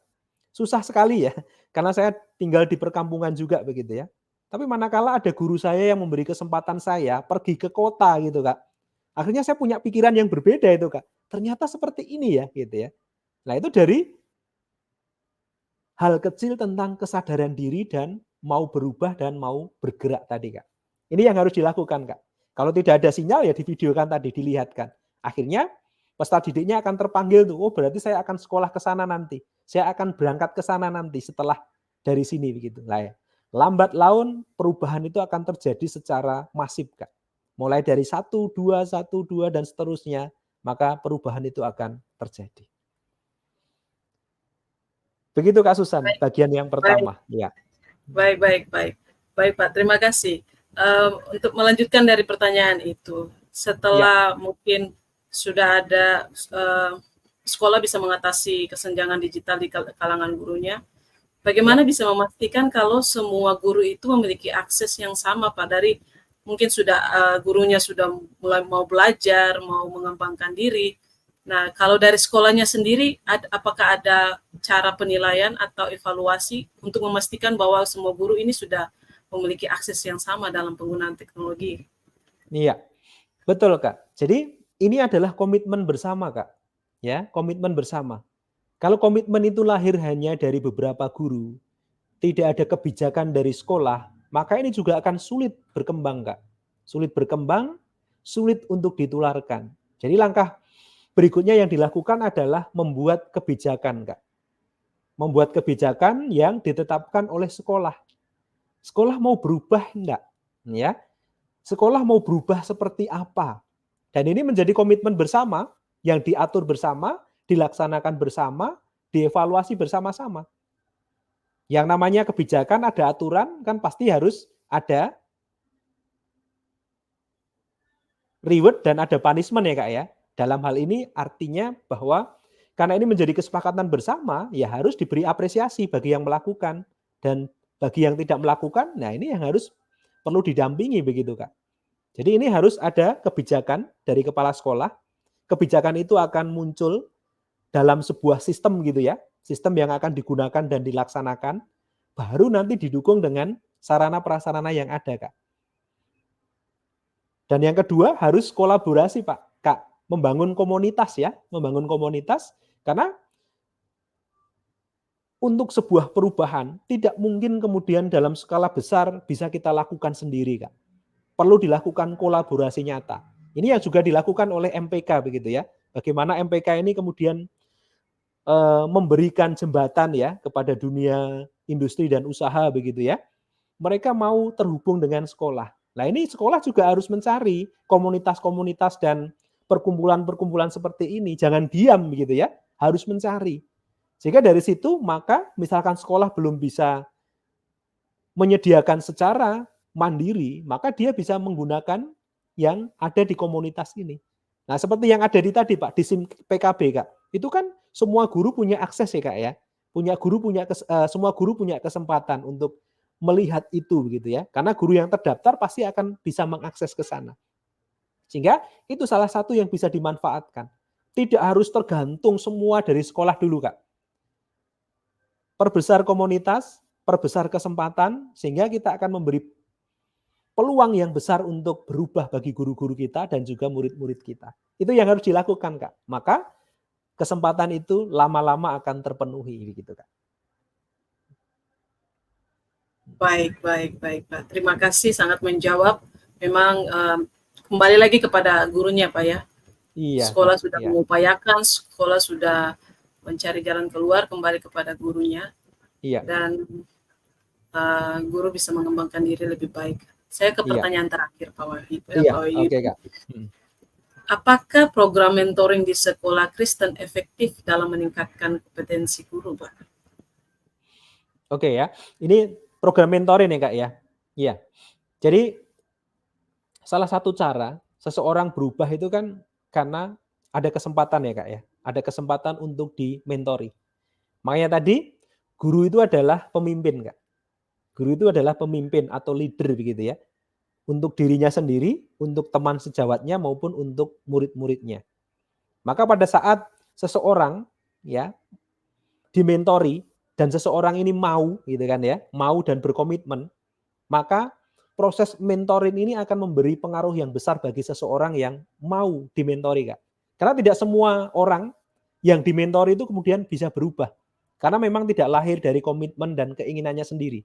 Susah sekali ya, karena saya tinggal di perkampungan juga begitu ya. Tapi manakala ada guru saya yang memberi kesempatan saya pergi ke kota gitu, Kak. Akhirnya saya punya pikiran yang berbeda itu, Kak. Ternyata seperti ini ya, gitu ya. Nah, itu dari hal kecil tentang kesadaran diri dan mau berubah dan mau bergerak tadi, Kak. Ini yang harus dilakukan, Kak. Kalau tidak ada sinyal ya divideokan tadi, dilihatkan. Akhirnya peserta didiknya akan terpanggil tuh, oh berarti saya akan sekolah ke sana nanti. Saya akan berangkat ke sana nanti setelah dari sini begitu. Lah ya. Lambat laun perubahan itu akan terjadi secara masif, Kak. Mulai dari 1, 2, dan seterusnya, maka perubahan itu akan terjadi. Begitu Kak Susan, Baik, bagian yang baik, pertama. Ya. baik, baik, baik. Baik, Pak. Terima kasih. Untuk melanjutkan dari pertanyaan itu, Ya. setelah mungkin sudah ada sekolah bisa mengatasi kesenjangan digital di kalangan gurunya, bagaimana Ya. bisa memastikan kalau semua guru itu memiliki akses yang sama, Pak? Dari mungkin sudah gurunya sudah mulai mau belajar, mau mengembangkan diri. Nah, kalau dari sekolahnya sendiri, apakah ada cara penilaian atau evaluasi untuk memastikan bahwa semua guru ini sudah memiliki akses yang sama dalam penggunaan teknologi? Iya, betul Kak. Jadi ini adalah komitmen bersama Kak. Ya, komitmen bersama. Kalau komitmen itu lahir hanya dari beberapa guru, tidak ada kebijakan dari sekolah, maka ini juga akan sulit berkembang Kak. Sulit berkembang, sulit untuk ditularkan. Jadi langkah berikutnya yang dilakukan adalah membuat kebijakan Kak. Membuat kebijakan yang ditetapkan oleh sekolah. Sekolah mau berubah enggak? Ya, sekolah mau berubah seperti apa? Dan ini menjadi komitmen bersama yang diatur bersama, dilaksanakan bersama, dievaluasi bersama-sama. Yang namanya kebijakan ada aturan kan pasti harus ada reward dan ada punishment ya Kak ya. Dalam hal ini artinya bahwa karena ini menjadi kesepakatan bersama, ya harus diberi apresiasi bagi yang melakukan dan bagi yang tidak melakukan, nah ini yang harus perlu didampingi begitu Kak. Jadi ini harus ada kebijakan dari kepala sekolah. Kebijakan itu akan muncul dalam sebuah sistem gitu ya. Sistem yang akan digunakan dan dilaksanakan. Baru nanti didukung dengan sarana prasarana yang ada, Kak. Dan yang kedua harus kolaborasi, Pak. Kak, membangun komunitas ya. Membangun komunitas karena untuk sebuah perubahan tidak mungkin kemudian dalam skala besar bisa kita lakukan sendiri, Kak. Perlu dilakukan kolaborasi nyata. Ini yang juga dilakukan oleh MPK begitu ya. Bagaimana MPK ini kemudian memberikan jembatan ya kepada dunia industri dan usaha begitu ya. Mereka mau terhubung dengan sekolah. Nah, ini sekolah juga harus mencari komunitas-komunitas dan perkumpulan-perkumpulan seperti ini. Jangan diam begitu ya, harus mencari. Sehingga dari situ maka misalkan sekolah belum bisa menyediakan secara mandiri, maka dia bisa menggunakan yang ada di komunitas ini. Nah, seperti yang ada di tadi Pak, di SIM PKB Kak, itu kan semua guru punya akses ya Kak ya. Semua guru punya kesempatan untuk melihat itu begitu ya. Karena guru yang terdaftar pasti akan bisa mengakses ke sana. Sehingga itu salah satu yang bisa dimanfaatkan. Tidak harus tergantung semua dari sekolah dulu Kak. Perbesar komunitas, perbesar kesempatan, sehingga kita akan memberi peluang yang besar untuk berubah bagi guru-guru kita dan juga murid-murid kita. Itu yang harus dilakukan, Kak. Maka kesempatan itu lama-lama akan terpenuhi begitu, Kak. Baik, baik, baik, Pak. Terima kasih sangat menjawab. Memang kembali lagi kepada gurunya, Pak ya. Iya, Kak. Sekolah sudah Iya. mengupayakan, sekolah sudah mencari jalan keluar, kembali kepada gurunya. Iya. Dan guru bisa mengembangkan diri lebih baik. Saya ke Iya. pertanyaan terakhir, Pak Wahyu. Iya, oke, Kak. Apakah program mentoring di sekolah Kristen efektif dalam meningkatkan kompetensi guru, Pak? Oke ya. Ini program mentoring ya, Kak ya. Iya. Jadi salah satu cara seseorang berubah itu kan karena ada kesempatan ya Kak ya, ada kesempatan untuk dimentori. Makanya tadi guru itu adalah pemimpin Kak. Guru itu adalah pemimpin atau leader begitu ya, untuk dirinya sendiri, untuk teman sejawatnya maupun untuk murid-muridnya. Maka pada saat seseorang ya dimentori dan seseorang ini mau gitu kan ya, mau dan berkomitmen, maka proses mentoring ini akan memberi pengaruh yang besar bagi seseorang yang mau dimentori, Kak. Karena tidak semua orang yang dimentori itu kemudian bisa berubah. Karena memang tidak lahir dari komitmen dan keinginannya sendiri.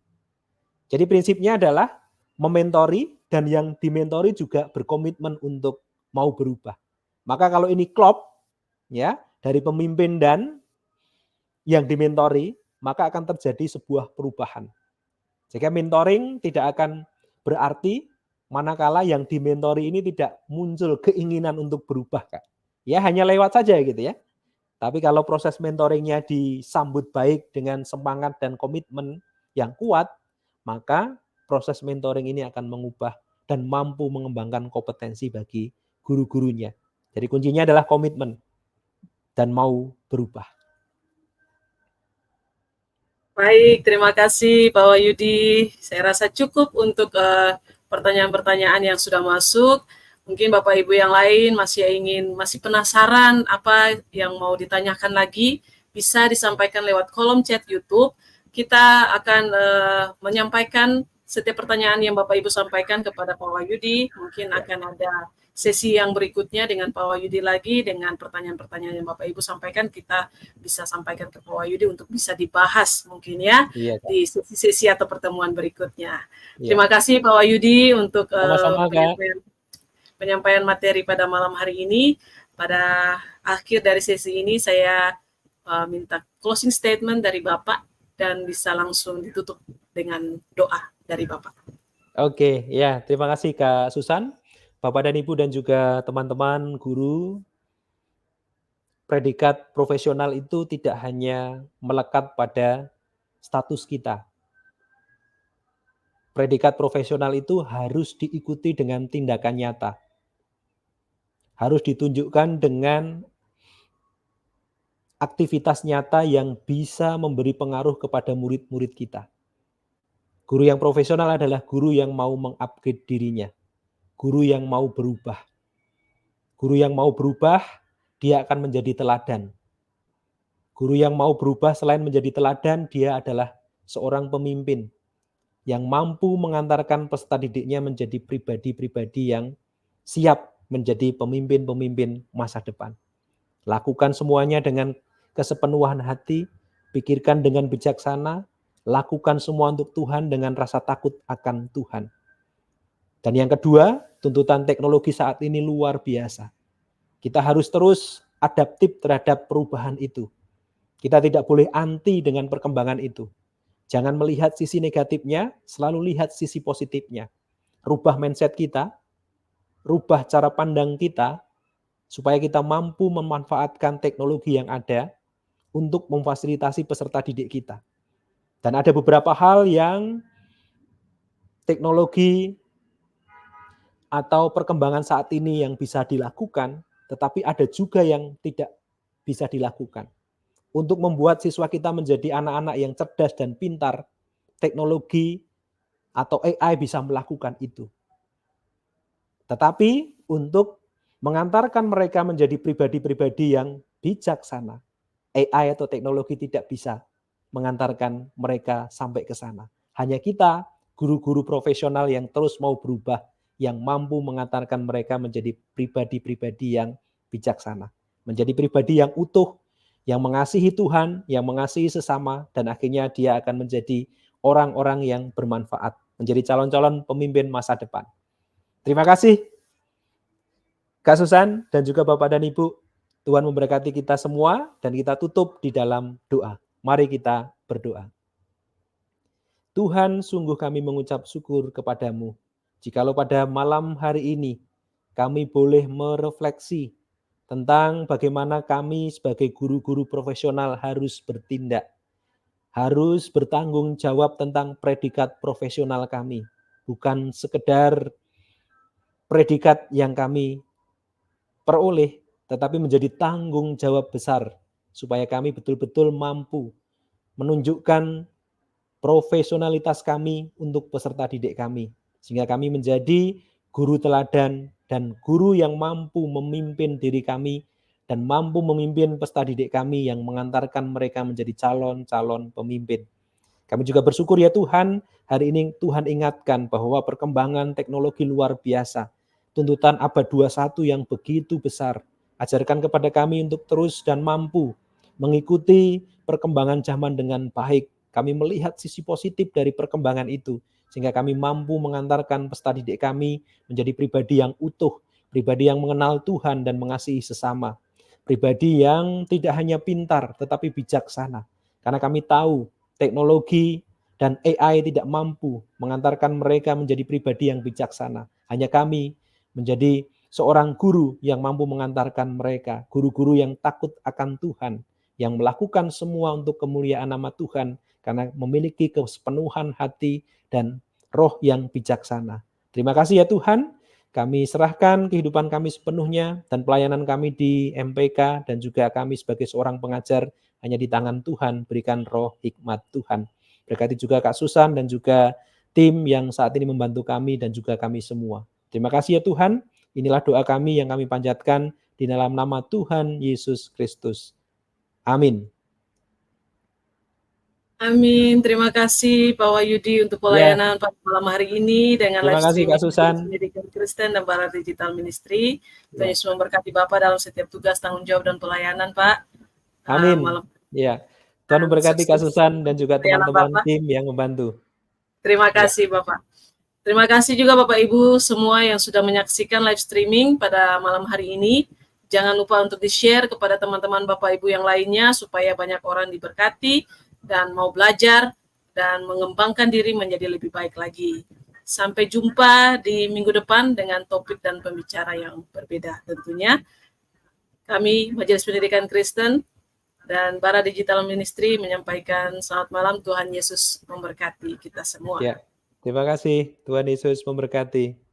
Jadi prinsipnya adalah mementori dan yang dimentori juga berkomitmen untuk mau berubah. Maka kalau ini klop ya dari pemimpin dan yang dimentori, maka akan terjadi sebuah perubahan. Jika mentoring tidak akan berarti manakala yang dimentori ini tidak muncul keinginan untuk berubah, Kak. Ya hanya lewat saja gitu ya. Tapi kalau proses mentoringnya disambut baik dengan semangat dan komitmen yang kuat, maka proses mentoring ini akan mengubah dan mampu mengembangkan kompetensi bagi guru-gurunya. Jadi kuncinya adalah komitmen dan mau berubah. Baik, terima kasih Pak Wahyudi. Saya rasa cukup untuk pertanyaan-pertanyaan yang sudah masuk. Mungkin Bapak Ibu yang lain masih penasaran apa yang mau ditanyakan lagi, bisa disampaikan lewat kolom chat YouTube. Kita akan menyampaikan setiap pertanyaan yang Bapak Ibu sampaikan kepada Pak Wahyudi. Mungkin akan ada sesi yang berikutnya dengan Pak Wahyudi lagi, dengan pertanyaan-pertanyaan yang Bapak Ibu sampaikan, kita bisa sampaikan ke Pak Wahyudi untuk bisa dibahas mungkin ya di sesi-sesi atau pertemuan berikutnya. Terima kasih Pak Wahyudi untuk penyampaian materi pada malam hari ini. Pada akhir dari sesi ini saya minta closing statement dari Bapak dan bisa langsung ditutup dengan doa dari Bapak. Oke, ya terima kasih Kak Susan. Bapak dan Ibu dan juga teman-teman guru, predikat profesional itu tidak hanya melekat pada status kita. Predikat profesional itu harus diikuti dengan tindakan nyata. Harus ditunjukkan dengan aktivitas nyata yang bisa memberi pengaruh kepada murid-murid kita. Guru yang profesional adalah guru yang mau mengupgrade dirinya. Guru yang mau berubah. Guru yang mau berubah, dia akan menjadi teladan. Guru yang mau berubah selain menjadi teladan, dia adalah seorang pemimpin yang mampu mengantarkan peserta didiknya menjadi pribadi-pribadi yang siap menjadi pemimpin-pemimpin masa depan. Lakukan semuanya dengan kesepenuhan hati, pikirkan dengan bijaksana, lakukan semua untuk Tuhan dengan rasa takut akan Tuhan. Dan yang kedua, tuntutan teknologi saat ini luar biasa. Kita harus terus adaptif terhadap perubahan itu. Kita tidak boleh anti dengan perkembangan itu. Jangan melihat sisi negatifnya, selalu lihat sisi positifnya. Rubah mindset kita, rubah cara pandang kita, supaya kita mampu memanfaatkan teknologi yang ada untuk memfasilitasi peserta didik kita. Dan ada beberapa hal yang teknologi atau perkembangan saat ini yang bisa dilakukan, tetapi ada juga yang tidak bisa dilakukan. Untuk membuat siswa kita menjadi anak-anak yang cerdas dan pintar, teknologi atau AI bisa melakukan itu. Tetapi untuk mengantarkan mereka menjadi pribadi-pribadi yang bijaksana, AI atau teknologi tidak bisa mengantarkan mereka sampai ke sana. Hanya kita, guru-guru profesional yang terus mau berubah, yang mampu mengantarkan mereka menjadi pribadi-pribadi yang bijaksana. Menjadi pribadi yang utuh, yang mengasihi Tuhan, yang mengasihi sesama, dan akhirnya dia akan menjadi orang-orang yang bermanfaat, menjadi calon-calon pemimpin masa depan. Terima kasih Kak Susan dan juga Bapak dan Ibu. Tuhan memberkati kita semua dan kita tutup di dalam doa. Mari kita berdoa. Tuhan, sungguh kami mengucap syukur kepadamu. Jikalau pada malam hari ini kami boleh merefleksi tentang bagaimana kami sebagai guru-guru profesional harus bertindak, harus bertanggung jawab tentang predikat profesional kami. bukan sekedar predikat yang kami peroleh, tetapi menjadi tanggung jawab besar supaya kami betul-betul mampu menunjukkan profesionalitas kami untuk peserta didik kami, sehingga kami menjadi guru teladan dan guru yang mampu memimpin diri kami dan mampu memimpin peserta didik kami yang mengantarkan mereka menjadi calon-calon pemimpin. Kami juga bersyukur ya Tuhan, hari ini Tuhan ingatkan bahwa perkembangan teknologi luar biasa, tuntutan abad 21 yang begitu besar, ajarkan kepada kami untuk terus dan mampu mengikuti perkembangan zaman dengan baik. Kami melihat sisi positif dari perkembangan itu, sehingga kami mampu mengantarkan peserta didik kami menjadi pribadi yang utuh, pribadi yang mengenal Tuhan dan mengasihi sesama, pribadi yang tidak hanya pintar tetapi bijaksana. Karena kami tahu teknologi dan AI tidak mampu mengantarkan mereka menjadi pribadi yang bijaksana. Hanya kami menjadi seorang guru yang mampu mengantarkan mereka, guru-guru yang takut akan Tuhan, yang melakukan semua untuk kemuliaan nama Tuhan, karena memiliki kesepenuhan hati dan roh yang bijaksana. Terima kasih ya Tuhan, kami serahkan kehidupan kami sepenuhnya dan pelayanan kami di MPK dan juga kami sebagai seorang pengajar hanya di tangan Tuhan, berikan roh hikmat Tuhan. Berkati juga Kak Susan dan juga tim yang saat ini membantu kami dan juga kami semua. Terima kasih ya Tuhan, inilah doa kami yang kami panjatkan di dalam nama Tuhan Yesus Kristus. Amin. Amin. Terima kasih Pak Wahyudi untuk pelayanan pada malam hari ini dengan Terima live kasih Kak streaming Susan. Pendidikan Kristen dan Barat Digital Ministry. Tuhan Ya. Yesus memberkati Bapak dalam setiap tugas, tanggung jawab, dan pelayanan, Pak. Amin. Malam Ya. Tuhan memberkati Kak Susan dan juga pelayanan teman-teman Bapak. tim yang membantu. Terima kasih Bapak. Terima kasih juga Bapak Ibu semua yang sudah menyaksikan live streaming pada malam hari ini. Jangan lupa untuk di-share kepada teman-teman Bapak Ibu yang lainnya supaya banyak orang diberkati dan mau belajar dan mengembangkan diri menjadi lebih baik lagi. Sampai jumpa di minggu depan dengan topik dan pembicara yang berbeda tentunya. Kami Majelis Pendidikan Kristen dan Barat Digital Ministry menyampaikan selamat malam, Tuhan Yesus memberkati kita semua. Ya, terima kasih. Tuhan Yesus memberkati.